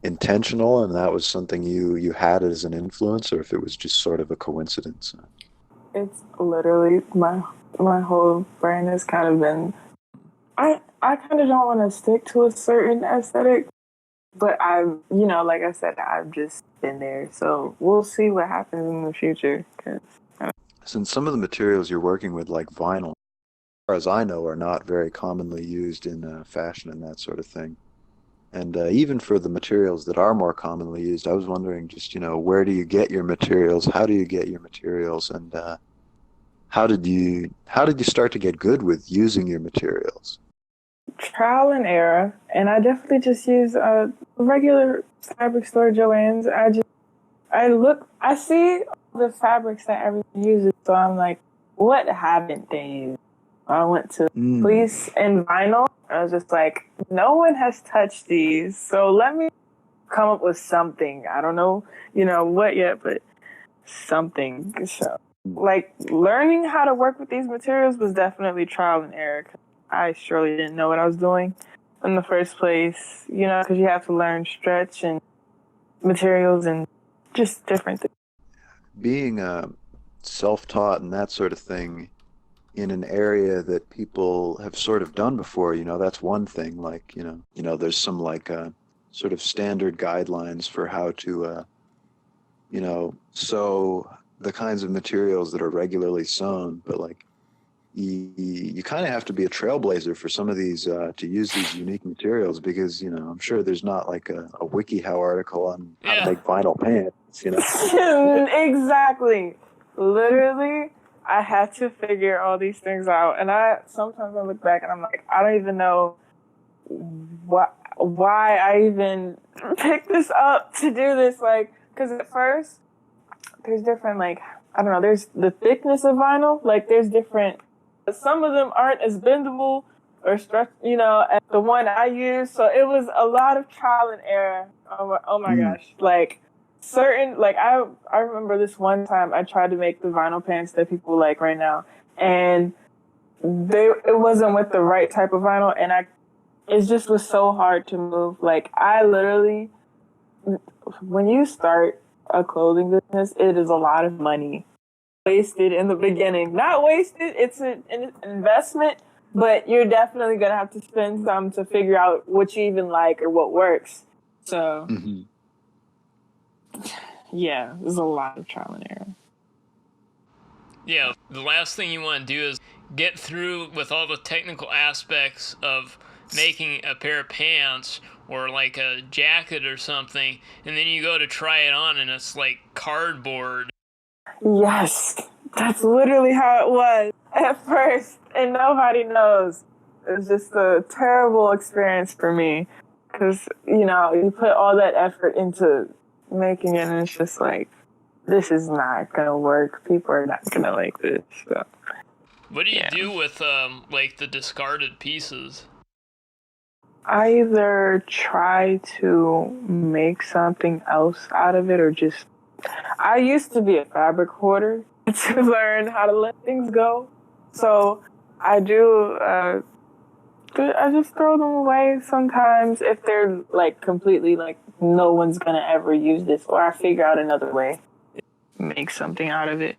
intentional and that was something you had as an influence, or if it was just sort of a coincidence. It's literally my whole brain has kind of been. I kind of don't want to stick to a certain aesthetic, but like I said, I've just been there. So we'll see what happens in the future. Since some of the materials you're working with, like vinyl, as far as I know, are not very commonly used in fashion and that sort of thing. And even for the materials that are more commonly used, I was wondering just, where do you get your materials? How do you get your materials? And how did you start to get good with using your materials? Trial and error, and I definitely just use a regular fabric store, Joann's. I see the fabrics that everyone uses, so I'm like, what haven't they used? I went to fleece and vinyl. I was just like, no one has touched these, so let me come up with something. I don't know, what yet, but something. So, like, learning how to work with these materials was definitely trial and error. I surely didn't know what I was doing in the first place, because you have to learn stretch and materials and just different things. Being self-taught and that sort of thing in an area that people have sort of done before, that's one thing. Like, there's some like sort of standard guidelines for how to, sew the kinds of materials that are regularly sewn, but like you kind of have to be a trailblazer for some of these to use these unique materials because I'm sure there's not like a WikiHow article on how to make vinyl pants. Exactly. Literally, I had to figure all these things out, and sometimes I look back and I'm like, I don't even know why I even picked this up to do this. Like, because at first there's different, like, I don't know, there's the thickness of vinyl. Like, there's different. Some of them aren't as bendable or stretch, as the one I used. So it was a lot of trial and error. Oh my gosh. Like certain, like I remember this one time I tried to make the vinyl pants that people like right now. And it wasn't with the right type of vinyl. And it just was so hard to move. Like I literally, when you start a clothing business, it is a lot of money wasted in the beginning. Not wasted, it's an investment, but you're definitely going to have to spend some to figure out what you even like or what works. So, yeah, there's a lot of trial and error. Yeah, the last thing you want to do is get through with all the technical aspects of making a pair of pants or like a jacket or something, and then you go to try it on and it's like cardboard. Yes, that's literally how it was at first, and nobody knows. It was just a terrible experience for me because, you put all that effort into making it, and it's just like, this is not going to work. People are not going to like this. So. What do you do with, like, the discarded pieces? I either try to make something else out of it or just... I used to be a fabric hoarder to learn how to let things go. So I do, I just throw them away sometimes if they're like completely like no one's going to ever use this, or I figure out another way to make something out of it.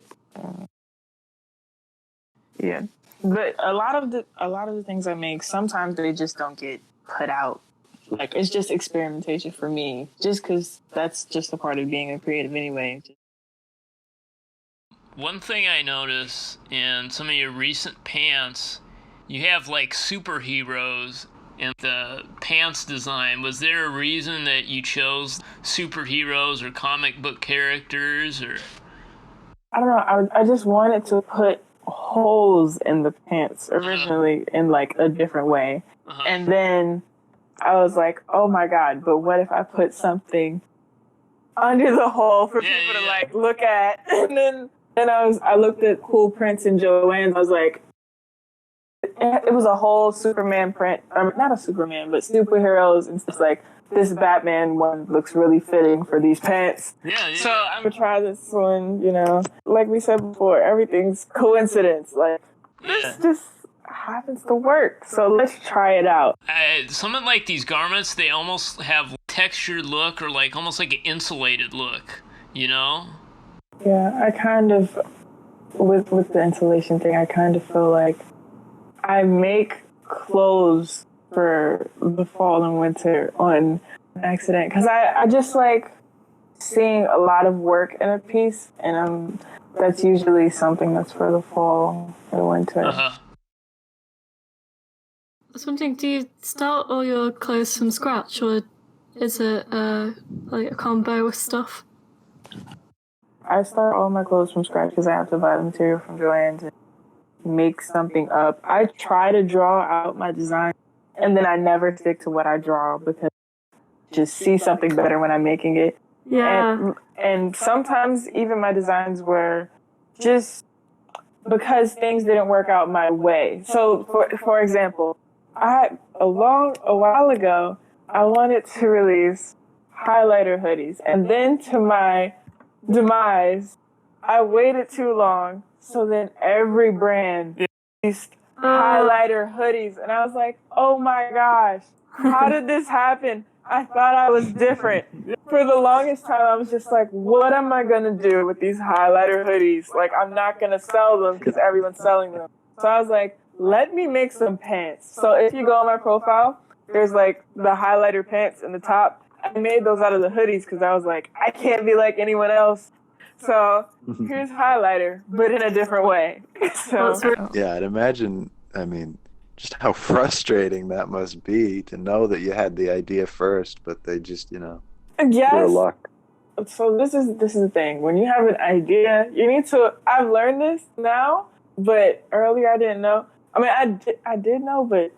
Yeah. But a lot of the things I make, sometimes they just don't get put out. Like, it's just experimentation for me, just because that's just a part of being a creative anyway. One thing I noticed in some of your recent pants, you have like superheroes in the pants design. Was there a reason that you chose superheroes or comic book characters, or? I don't know. I just wanted to put holes in the pants originally in like a different way, and then I was like, oh my God, but what if I put something under the hole for people to like look at? And then I looked at cool prints in Joann's. I was like, it was a whole Superman print. Not a Superman, but superheroes. And it's like, this Batman one looks really fitting for these pants. Yeah. So I'm going to try this one, Like we said before, everything's coincidence. Like, this just happens to work, so let's try it out. Some of like these garments, they almost have textured look or like almost like an insulated look, Yeah, I kind of with the insulation thing, I kind of feel like I make clothes for the fall and winter on accident because I just like seeing a lot of work in a piece, and that's usually something that's for the fall and winter. I was wondering, do you start all your clothes from scratch, or is it like a combo with stuff? I start all my clothes from scratch because I have to buy the material from Joann's and make something up. I try to draw out my design, and then I never stick to what I draw because I just see something better when I'm making it. Yeah. And sometimes even my designs were just because things didn't work out my way. So, for example, a while ago, I wanted to release highlighter hoodies. And then to my demise, I waited too long. So then every brand released highlighter hoodies. And I was like, oh my gosh, how did this happen? I thought I was different. For the longest time, I was just like, what am I going to do with these highlighter hoodies? Like, I'm not going to sell them because everyone's selling them. So I was like, let me make some pants. So if you go on my profile, there's like the highlighter pants in the top. I made those out of the hoodies because I was like, I can't be like anyone else. So here's highlighter, but in a different way. So Yeah, I'd imagine, I mean, just how frustrating that must be to know that you had the idea first, but they just, pure yes. luck. So this is the thing. When you have an idea, you need to. I've learned this now, but earlier I didn't know. I mean, I did know, but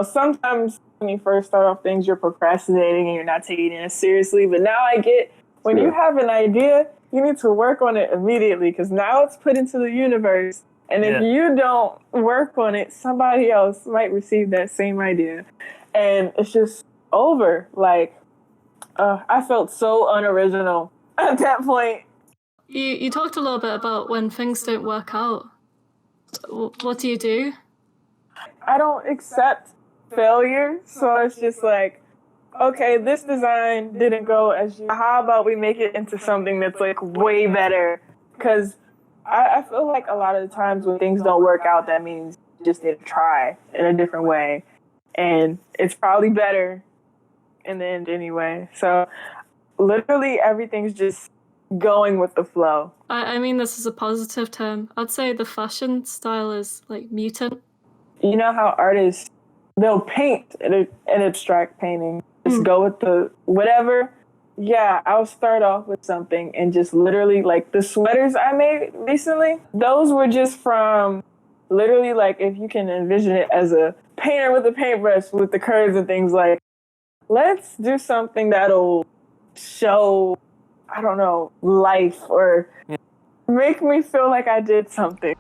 sometimes when you first start off things, you're procrastinating and you're not taking it as seriously. But now I get when you have an idea, you need to work on it immediately because now it's put into the universe. And if you don't work on it, somebody else might receive that same idea, and it's just over. Like. I felt so unoriginal at that point. You talked a little bit about when things don't work out. What do you do? I don't accept failure, so it's just like, okay, this design didn't go as you. How about we make it into something that's like way better? Because I feel like a lot of the times when things don't work out, that means you just need to try in a different way, and it's probably better in the end anyway. So literally everything's just going with the flow. I mean this is a positive term. I'd say the fashion style is like mutant. You know how artists, they'll paint an abstract painting, just go with the whatever. Yeah, I'll start off with something and just literally like the sweaters I made recently, those were just from literally like if you can envision it as a painter with a paintbrush with the curves and things like, let's do something that'll show, I don't know, life or make me feel like I did something.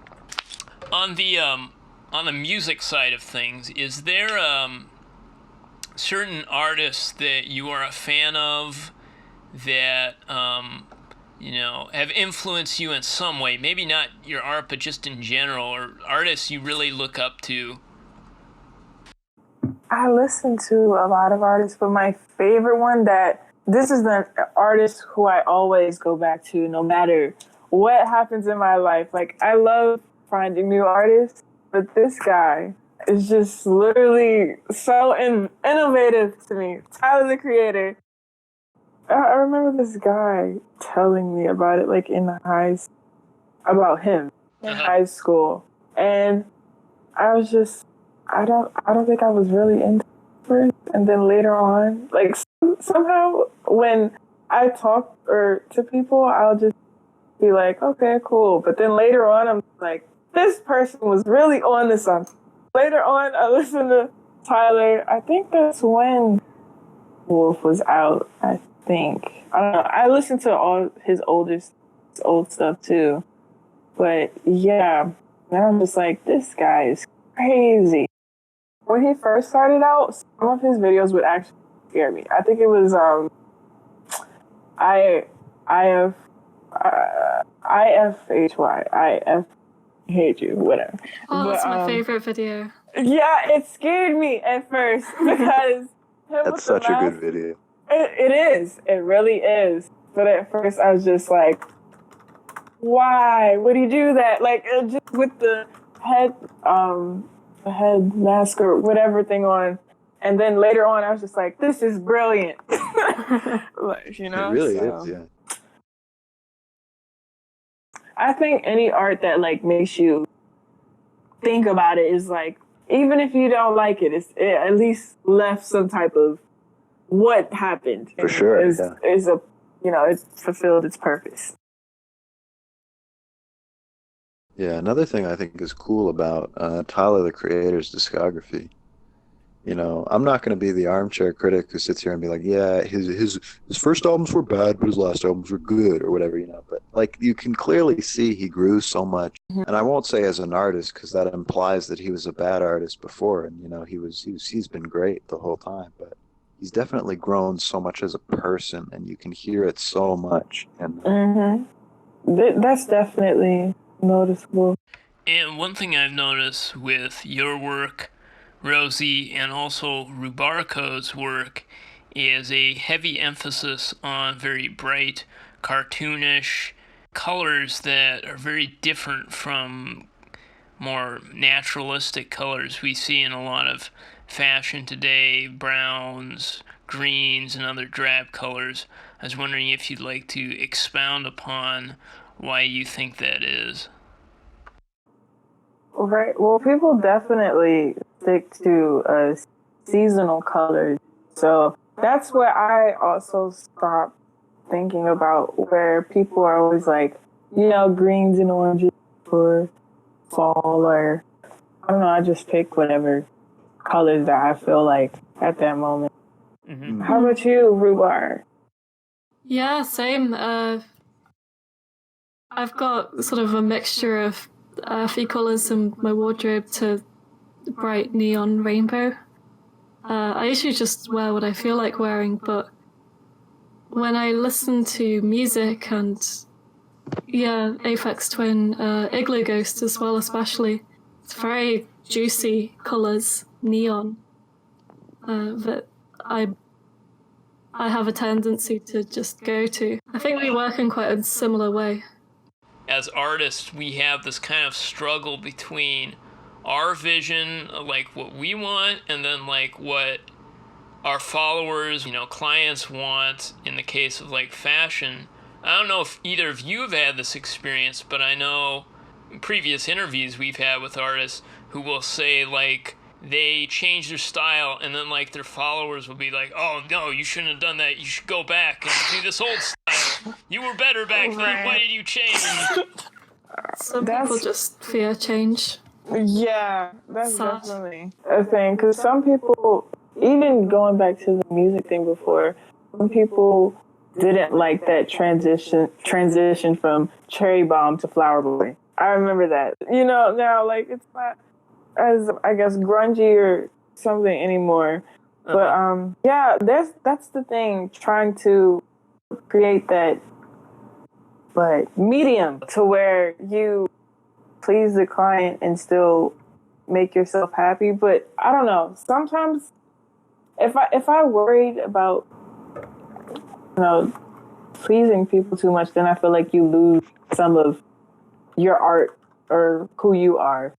On the music side of things, is there certain artists that you are a fan of that have influenced you in some way? Maybe not your art, but just in general, or artists you really look up to? I listen to a lot of artists, but my favorite one this is the artist who I always go back to no matter what happens in my life. Like, I love finding new artists, but this guy is just literally so innovative to me. Tyler, the Creator. I remember this guy telling me about it, like in about him in high school. And I was just, I don't think I was really into it first. And then later on, like somehow when I talk to people, I'll just be like, okay, cool. But then later on, I'm like, this person was really on to something. Later on, I listened to Tyler. I think that's when Wolf was out, I think. I don't know. I listened to all his old stuff too. But yeah, now I'm just like, this guy is crazy. When he first started out, some of his videos would actually scare me. I think it was I hate you, whatever. Oh, that's my favorite video. Yeah, it scared me at first because that's such a good video. It is. It really is. But at first I was just like, why would he do that? Like, just with the head mask or whatever thing on. And then later on, I was just like, this is brilliant. Like, It really is, yeah. I think any art that, like, makes you think about it is, like, even if you don't like it, it at least left some type of what happened. For sure, it fulfilled its purpose. Yeah, another thing I think is cool about Tyler, the Creator's discography. I'm not going to be the armchair critic who sits here and be like, yeah, his first albums were bad, but his last albums were good, or whatever, But like, you can clearly see he grew so much, and I won't say as an artist because that implies that he was a bad artist before, and he's been great the whole time, but he's definitely grown so much as a person, and you can hear it so much. And that's definitely noticeable. And one thing I've noticed with your work, RowZ, and also RhubarCode's work, is a heavy emphasis on very bright, cartoonish colors that are very different from more naturalistic colors we see in a lot of fashion today, browns, greens, and other drab colors. I was wondering if you'd like to expound upon why you think that is. Right. Well, people definitely stick to seasonal colors. So that's where I also stop thinking about where people are always like, greens and oranges for fall, or I don't know, I just pick whatever colors that I feel like at that moment. Mm-hmm. How about you, Rhubar? Yeah, same. I've got sort of a mixture of few colours in my wardrobe to bright neon rainbow. I usually just wear what I feel like wearing, but when I listen to music and Aphex Twin, Igloo Ghost as well especially, it's very juicy colours, neon, that I have a tendency to just go to. I think we work in quite a similar way. As artists, we have this kind of struggle between our vision, like what we want, and then like what our followers, clients want in the case of like fashion. I don't know if either of you have had this experience, but I know in previous interviews we've had with artists who will say like they change their style and then like their followers will be like, oh no, you shouldn't have done that, you should go back and do this old style, you were better back then, why did you change? Some people just fear change. Yeah, that's definitely a thing, because some people, even going back to the music thing before, some people didn't like that transition from Cherry Bomb to Flower Boy. I remember that. Now like it's not as, I guess, grungy or something anymore. But that's the thing, trying to create that medium to where you please the client and still make yourself happy. But I don't know, sometimes if I worried about pleasing people too much, then I feel like you lose some of your art or who you are.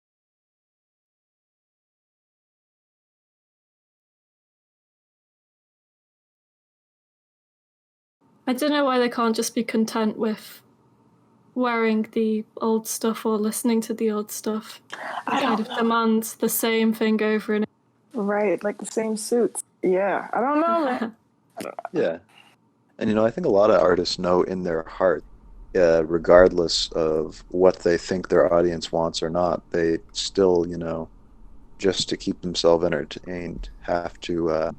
I don't know why they can't just be content with wearing the old stuff or listening to the old stuff. They kind of demand the same thing over and over. Right, like the same suits. Yeah, I don't know, man. Yeah. And, I think a lot of artists know in their heart, regardless of what they think their audience wants or not, they still, just to keep themselves entertained, have to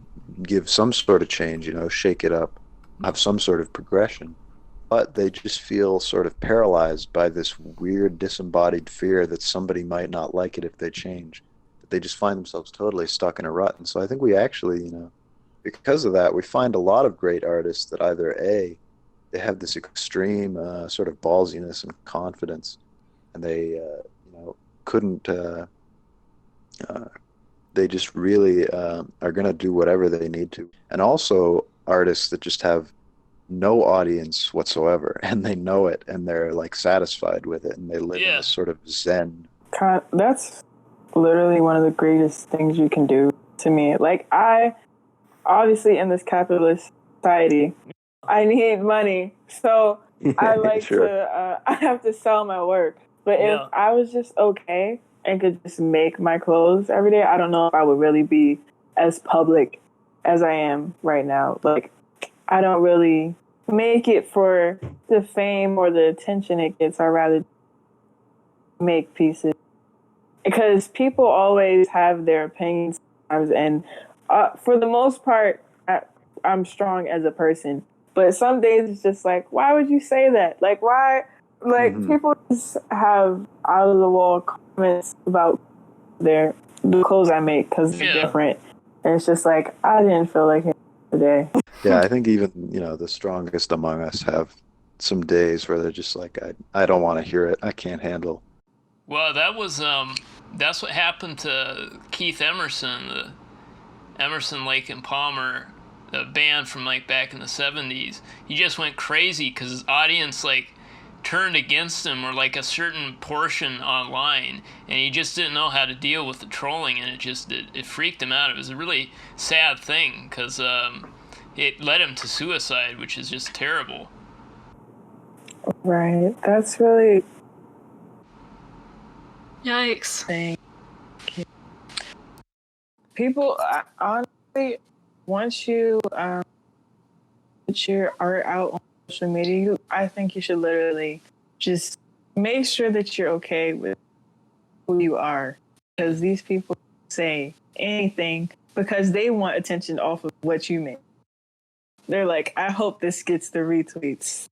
give some sort of change, shake it up, have some sort of progression. But they just feel sort of paralyzed by this weird disembodied fear that somebody might not like it if they change. That they just find themselves totally stuck in a rut. And so I think we actually, because of that, we find a lot of great artists that either A, they have this extreme sort of ballsiness and confidence, and they, couldn't, they just really are going to do whatever they need to. And also artists that just have no audience whatsoever, and they know it, and they're like satisfied with it, and they live in a sort of zen. That's literally one of the greatest things you can do to me. Like, I obviously in this capitalist society, I need money, so I like to I have to sell my work. But if I was just okay and could just make my clothes every day, I don't know if I would really be as public as I am right now. Like, I don't really make it for the fame or the attention it gets. I rather make pieces, because people always have their opinions sometimes, and for the most part, I'm strong as a person. But some days it's just like, why would you say that? Like, why? Like, people just have out of the wall comments about the clothes I make because they're different, and it's just like, I didn't feel like it today. Yeah, I think even the strongest among us have some days where they're just like, I don't want to hear it. I can't handle. Well, that was that's what happened to Keith Emerson, the Emerson, Lake and Palmer the band from like back in the 70s. He just went crazy because his audience like turned against him, or like a certain portion online, and he just didn't know how to deal with the trolling, and it freaked him out. It was a really sad thing because it led him to suicide, which is just terrible. Right. That's really... Yikes. People, honestly, once you put your art out on social media, I think you should literally just make sure that you're okay with who you are. Because these people say anything because they want attention off of what you make. They're like, I hope this gets the retweets.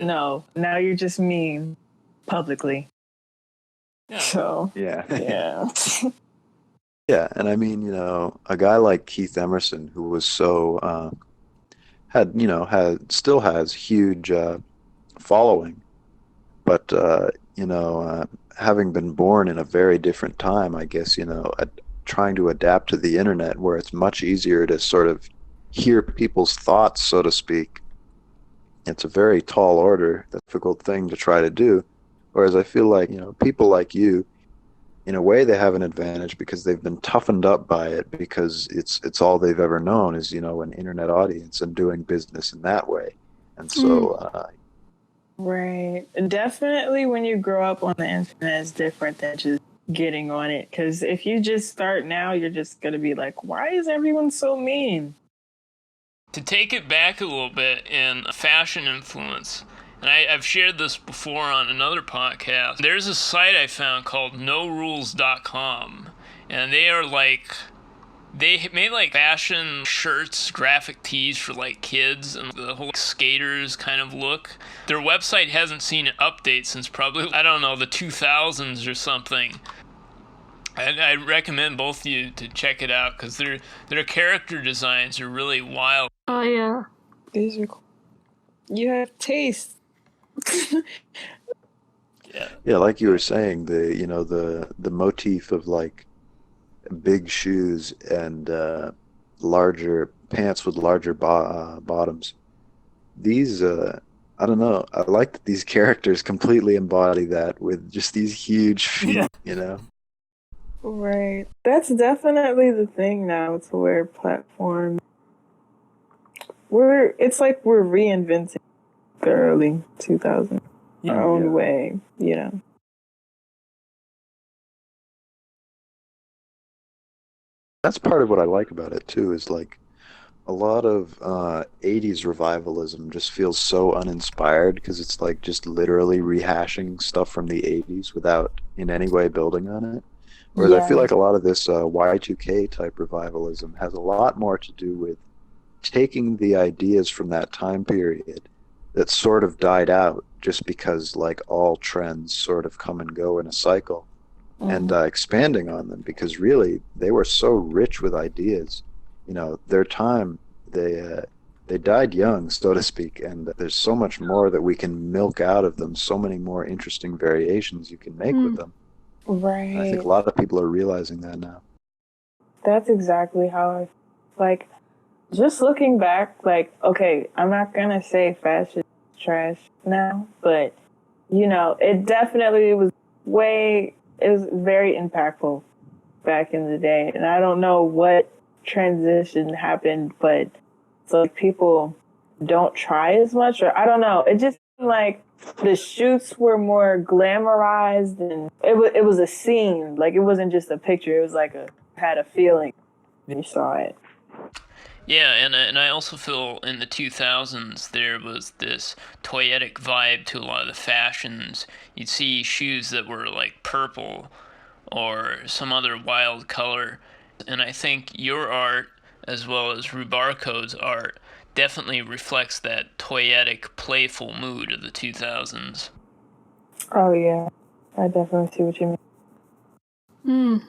No, now you're just mean publicly. Yeah. So, Yeah. yeah. Yeah, and I mean, a guy like Keith Emerson, who was so still has huge following, but having been born in a very different time, I guess, trying to adapt to the internet, where it's much easier to sort of hear people's thoughts, so to speak. It's a very tall order, difficult thing to try to do. Whereas I feel like, people like you, in a way, they have an advantage because they've been toughened up by it, because it's all they've ever known is, an internet audience and doing business in that way. And so, right. Definitely when you grow up on the internet, it's different than just getting on it. Because if you just start now, you're just going to be like, why is everyone so mean? To take it back a little bit in fashion influence, and I've shared this before on another podcast, there's a site I found called NoRules.com, and they made like fashion shirts, graphic tees for like kids, and the whole skaters kind of look. Their website hasn't seen an update since probably, I don't know, the 2000s or something. And I recommend both of you to check it out because their character designs are really wild. Oh, yeah. These are cool. You have taste. Yeah, like you were saying, the motif of like big shoes and larger pants with larger bottoms. These, I don't know. I like that these characters completely embody that with just these huge feet, Right. That's definitely the thing now to where platforms. It's like we're reinventing the early 2000s our own way, That's part of what I like about it too, is like a lot of 80s revivalism just feels so uninspired because it's like just literally rehashing stuff from the 80s without in any way building on it. Whereas I feel like a lot of this Y2K type revivalism has a lot more to do with taking the ideas from that time period that sort of died out just because like all trends sort of come and go in a cycle, and expanding on them, because really they were so rich with ideas. Their time, they died young, so to speak, and there's so much more that we can milk out of them, so many more interesting variations you can make with them. Right. And I think a lot of people are realizing that now. That's exactly how like, just looking back, like, okay, I'm not going to say fashion is trash now, but, it definitely was very impactful back in the day. And I don't know what transition happened, but it's like people don't try as much, or I don't know. It just seemed like the shoots were more glamorized, and it was a scene. Like, it wasn't just a picture. It was like had a feeling when you saw it. Yeah, and I also feel in the 2000s there was this toyetic vibe to a lot of the fashions. You'd see shoes that were like purple or some other wild color. And I think your art, as well as RhubarCode's art, definitely reflects that toyetic, playful mood of the 2000s. Oh, yeah. I definitely see what you mean.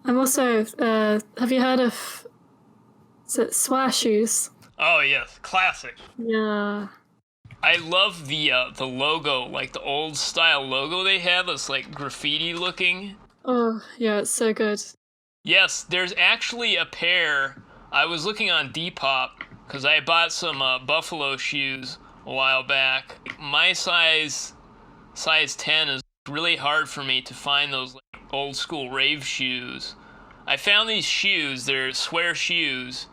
I'm also, have you heard of, is it Swear Shoes? Oh, yes. Classic. Yeah. I love the logo, like the old style logo they have. It's like graffiti looking. Oh, yeah, it's so good. Yes, there's actually a pair I was looking on Depop because I bought some Buffalo shoes a while back. My size 10 is really hard for me to find those like, old school rave shoes. I found these shoes. They're swear shoes,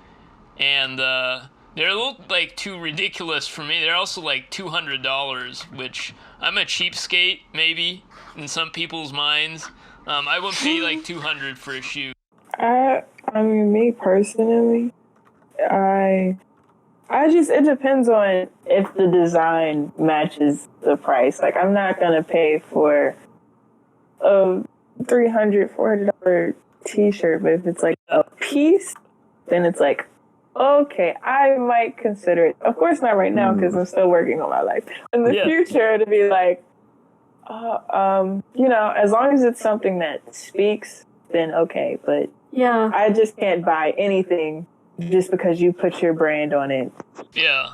and they're a little like too ridiculous for me. They're also like $200, which I'm a cheapskate maybe in some people's minds. I wouldn't pay like $200 for a shoe. I mean, me personally, I just, it depends on if the design matches the price. Like, I'm not gonna pay for a $300, $400 t-shirt, but if it's like a piece, then it's like, okay, I might consider it. Of course not right now because I'm still working on my life. In the future, to be like, you know, as long as it's something that speaks, then okay. But Yeah. I just can't buy anything just because you put your brand on it. Yeah.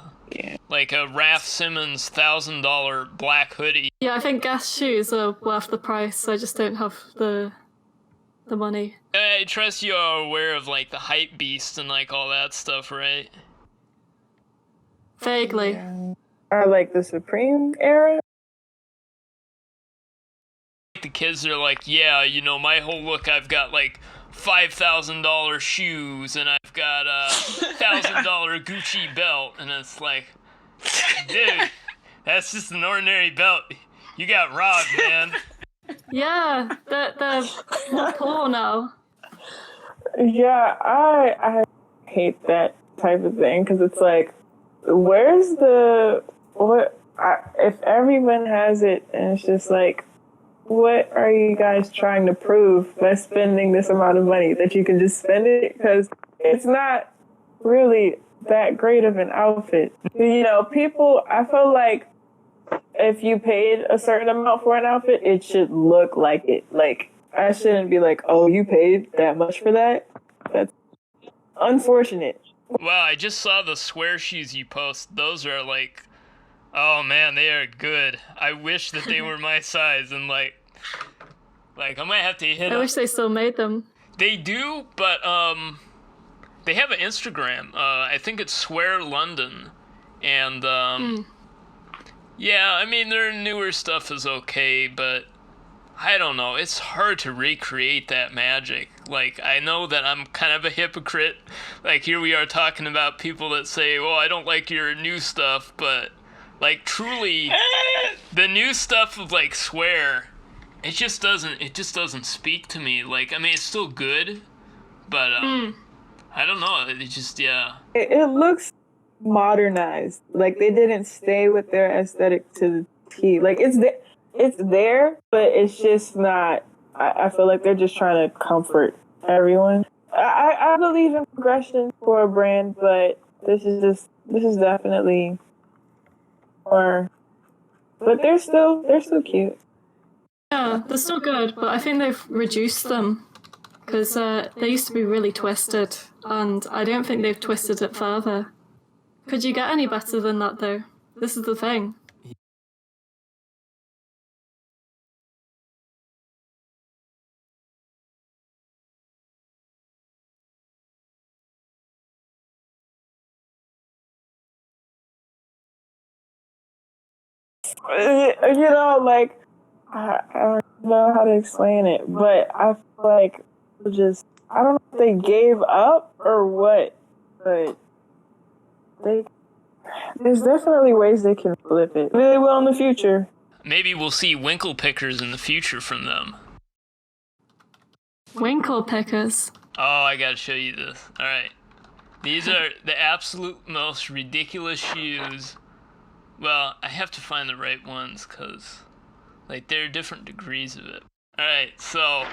Like a Raf Simons $1,000 black hoodie. Yeah, I think Guess shoes are worth the price. I just don't have the money. I trust you are aware of like the hype beast and like all that stuff, right? Vaguely. Or like the Supreme era. The kids are like, yeah, you know, my whole look, I've got like $5,000 shoes and I've got a $1,000 Gucci belt, and it's like, dude, that's just an ordinary belt. You got robbed, man. Yeah, they're more poor now. Yeah, I hate that type of thing because it's like, where's if everyone has it and it's just like, what are you guys trying to prove by spending this amount of money that you can just spend it? Because it's not really that great of an outfit. You know, people, I feel like if you paid a certain amount for an outfit, it should look like it. Like, I shouldn't be like, oh, you paid that much for that? That's unfortunate. Wow, I just saw the swear shoes you post. Those are like, oh man, they are good. I wish that they were my size, and like I might have to hit I wish they still made them. They do, but they have an Instagram. I think it's Swear London, and yeah, I mean their newer stuff is okay, but I don't know. It's hard to recreate that magic. Like, I know that I'm kind of a hypocrite. Like, here we are talking about people that say, well, I don't like your new stuff, but like truly the new stuff of like Swear, it just doesn't speak to me. Like, I mean, it's still good, but I don't know, it just, yeah, It looks modernized. Like, they didn't stay with their aesthetic to the T. Like, it's there, but it's just not. I feel like they're just trying to comfort everyone. I believe in progression for a brand, but this is definitely more. But they're still cute. Yeah, they're still good, but I think they've reduced them because they used to be really twisted, and I don't think they've twisted it further. Could you get any better than that, though? This is the thing. You know, like, I don't know how to explain it, but I feel like I don't know if they gave up or what, but there's definitely ways they can flip it. Maybe they will in the future. maybe we'll see winkle pickers in the future from them. Winkle pickers. Oh, I gotta show you this. Alright. These are the absolute most ridiculous shoes. Well, I have to find the right ones, because, like, there are different degrees of it. Alright, so,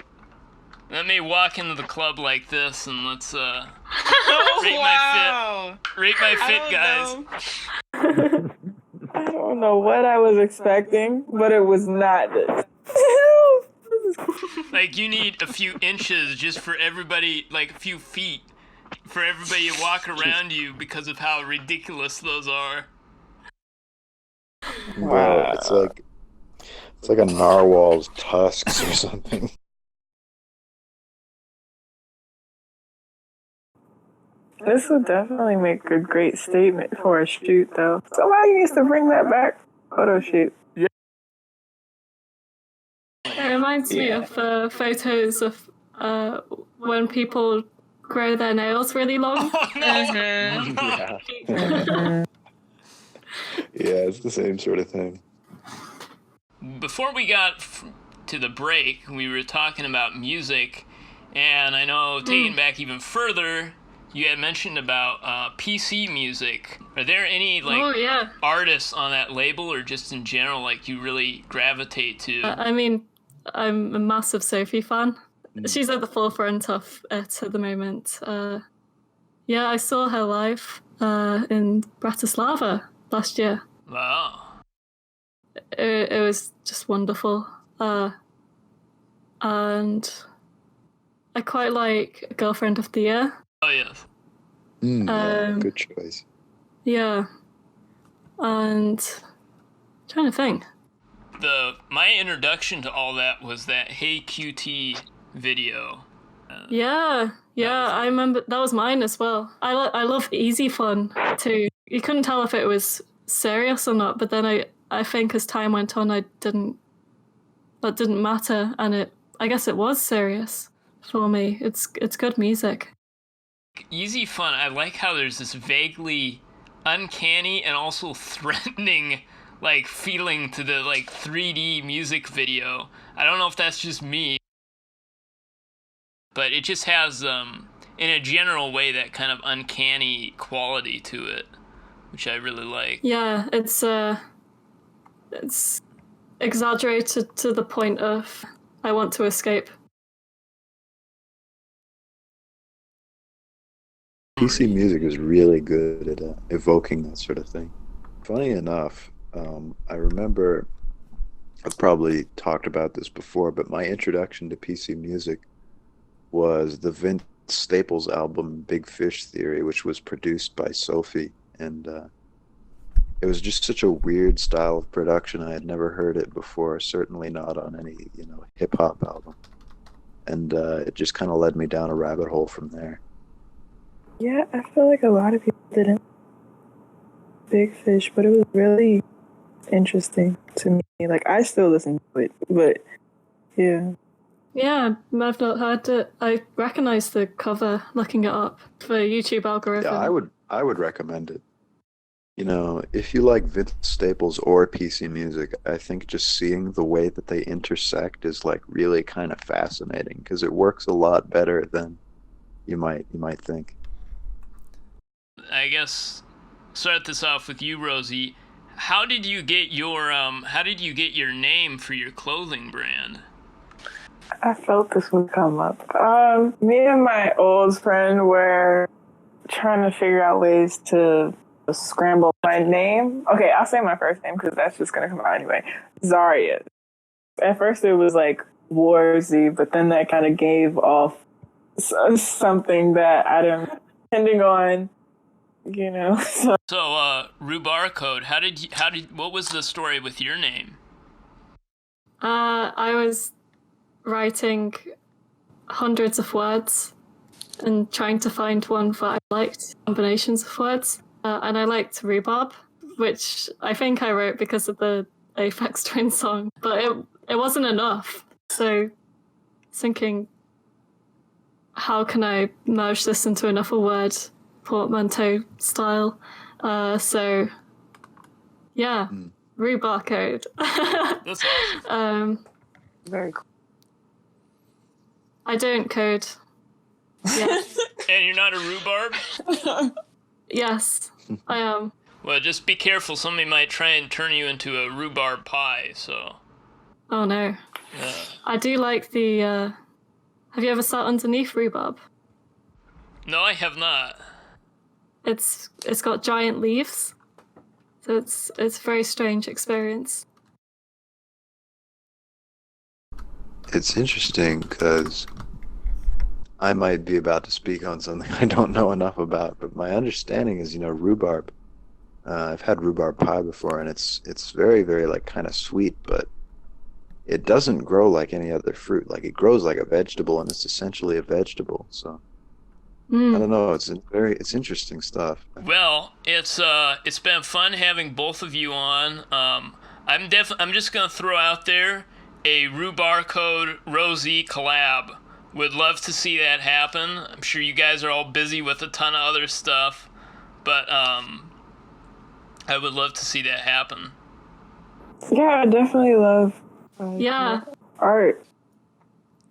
let me walk into the club like this, and let's, rate my fit. Rate my fit, guys. I don't know what I was expecting, but it was not this. Like, you need a few inches just for everybody, like, a few feet, for everybody to walk around you because of how ridiculous those are. Bro, it's like a narwhal's tusks or something. This would definitely make a great statement for a shoot, though. Somebody needs to bring that back. Photo shoot. It reminds me of photos of when people grow their nails really long. Oh, no. Yeah. Yeah, it's the same sort of thing. Before we got to the break, we were talking about music, and I know taking back even further, you had mentioned about PC music. Are there any artists on that label, or just in general, like you really gravitate to? I mean, I'm a massive Sophie fan. She's at the forefront of it at the moment. Yeah, I saw her live in Bratislava last year. Wow. It was just wonderful. And I quite like Girlfriend of the Year. Oh, yes. Yeah, good choice. Yeah. And I'm trying to think. My introduction to all that was that Hey QT video. Yeah, I remember that was mine as well. I love easy fun too. You couldn't tell if it was serious or not, but then I think as time went on, that didn't matter, and I guess it was serious for me. It's good music. Easy fun. I like how there's this vaguely uncanny and also threatening feeling to the 3D music video. I don't know if that's just me, but it just has in a general way that kind of uncanny quality to it, which I really like. Yeah, it's exaggerated to the point of I want to escape. PC music is really good at evoking that sort of thing. Funny enough, I remember I've probably talked about this before, but my introduction to PC music was the Vince Staples album Big Fish Theory, which was produced by Sophie, and it was just such a weird style of production. I had never heard it before, certainly not on any hip hop album, and it just kind of led me down a rabbit hole from there. Yeah, I feel like a lot of people didn't Big Fish, but it was really interesting to me. Like, I still listen to it, but yeah. Yeah, I've not heard it. I recognize the cover looking it up for YouTube algorithm. Yeah, I would recommend it. If you like Vince Staples or PC music, I think just seeing the way that they intersect is really kind of fascinating, because it works a lot better than you might think. I guess start this off with you, Rosie. How did you get your name for your clothing brand? I felt this would come up. Me and my old friend were trying to figure out ways to scramble my name. Okay, I'll say my first name because that's just going to come out anyway. Zaria. At first it was RowZ, but then that kind of gave off something that I didn't intending on, So RhubarCode, what was the story with your name? I was writing hundreds of words and trying to find one that I liked, combinations of words. And I liked rhubarb, which I think I wrote because of the Aphex Twin song, but it wasn't enough. So thinking, how can I merge this into another word, portmanteau style? So yeah, RhubarCode. That's awesome. Very cool. I don't code. Yes. And you're not a rhubarb? Yes, I am. Well, just be careful. Somebody might try and turn you into a rhubarb pie, so... Oh, no. Yeah. I do like the... Have you ever sat underneath rhubarb? No, I have not. It's got giant leaves, so it's a very strange experience. It's interesting because I might be about to speak on something I don't know enough about, but my understanding is, rhubarb. I've had rhubarb pie before, and it's very, very kind of sweet, but it doesn't grow like any other fruit. It grows like a vegetable, and it's essentially a vegetable. So I don't know. It's interesting stuff. Well, it's been fun having both of you on. I'm just gonna throw out there a RhubarCode RowZ collab. Would love to see that happen. I'm sure you guys are all busy with a ton of other stuff, but I would love to see that happen. Yeah, I definitely love Yeah. art.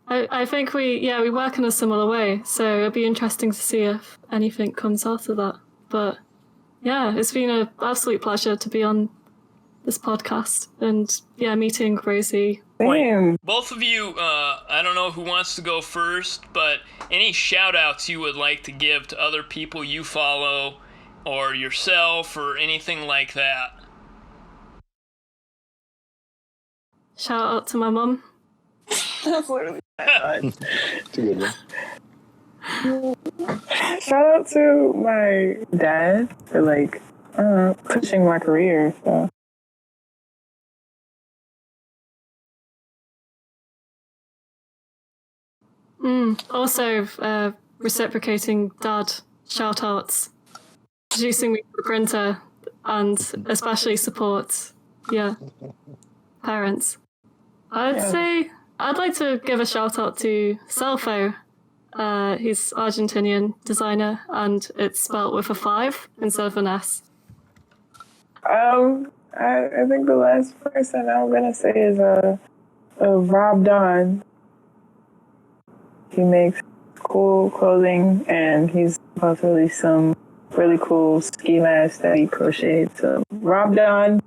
I think we work in a similar way, so it'd be interesting to see if anything comes out of that. But yeah, it's been an absolute pleasure to be on this podcast and meeting Rosie. Same. Both of you, I don't know who wants to go first, but any shout outs you would like to give to other people you follow or yourself or anything like that? Shout out to my mum. That's literally It's a good one. shout out to my dad for like pushing my career. So. Also, reciprocating dad shout outs, producing me to the printer, and especially support, parents. I'd say I'd like to give a shout out to Selfo. He's Argentinian designer, and it's spelled with a 5 instead of an S. I think the last person I'm gonna say is Rob Don. He makes cool clothing, and he's about to release some really cool ski masks that he crocheted. So Rob Don,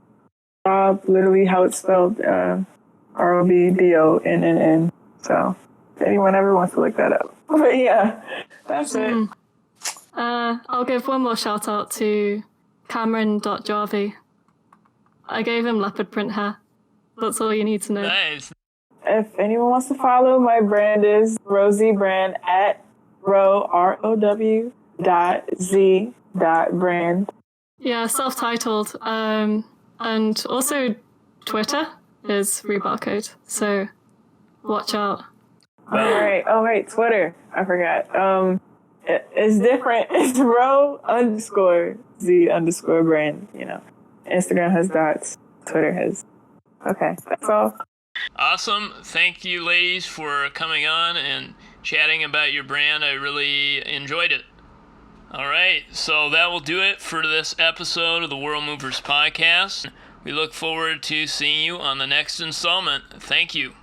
Rob, literally how it's spelled, ROBDONNN. So if anyone ever wants to look that up. But yeah, that's it. I'll give one more shout out to Cameron.Jarvie. I gave him leopard print hair. That's all you need to know. Nice. If anyone wants to follow, my brand is RowZ brand at ROW .Z .brand. Yeah, self-titled. And also Twitter is RhubarCode. So watch out. All right, Twitter. I forgot. It's different. It's row_Z_ brand. You know, Instagram has dots. Twitter has. Okay, that's all. Awesome. Thank you, ladies, for coming on and chatting about your brand. I really enjoyed it. All right, so that will do it for this episode of the World Movers Podcast. We look forward to seeing you on the next installment. Thank you.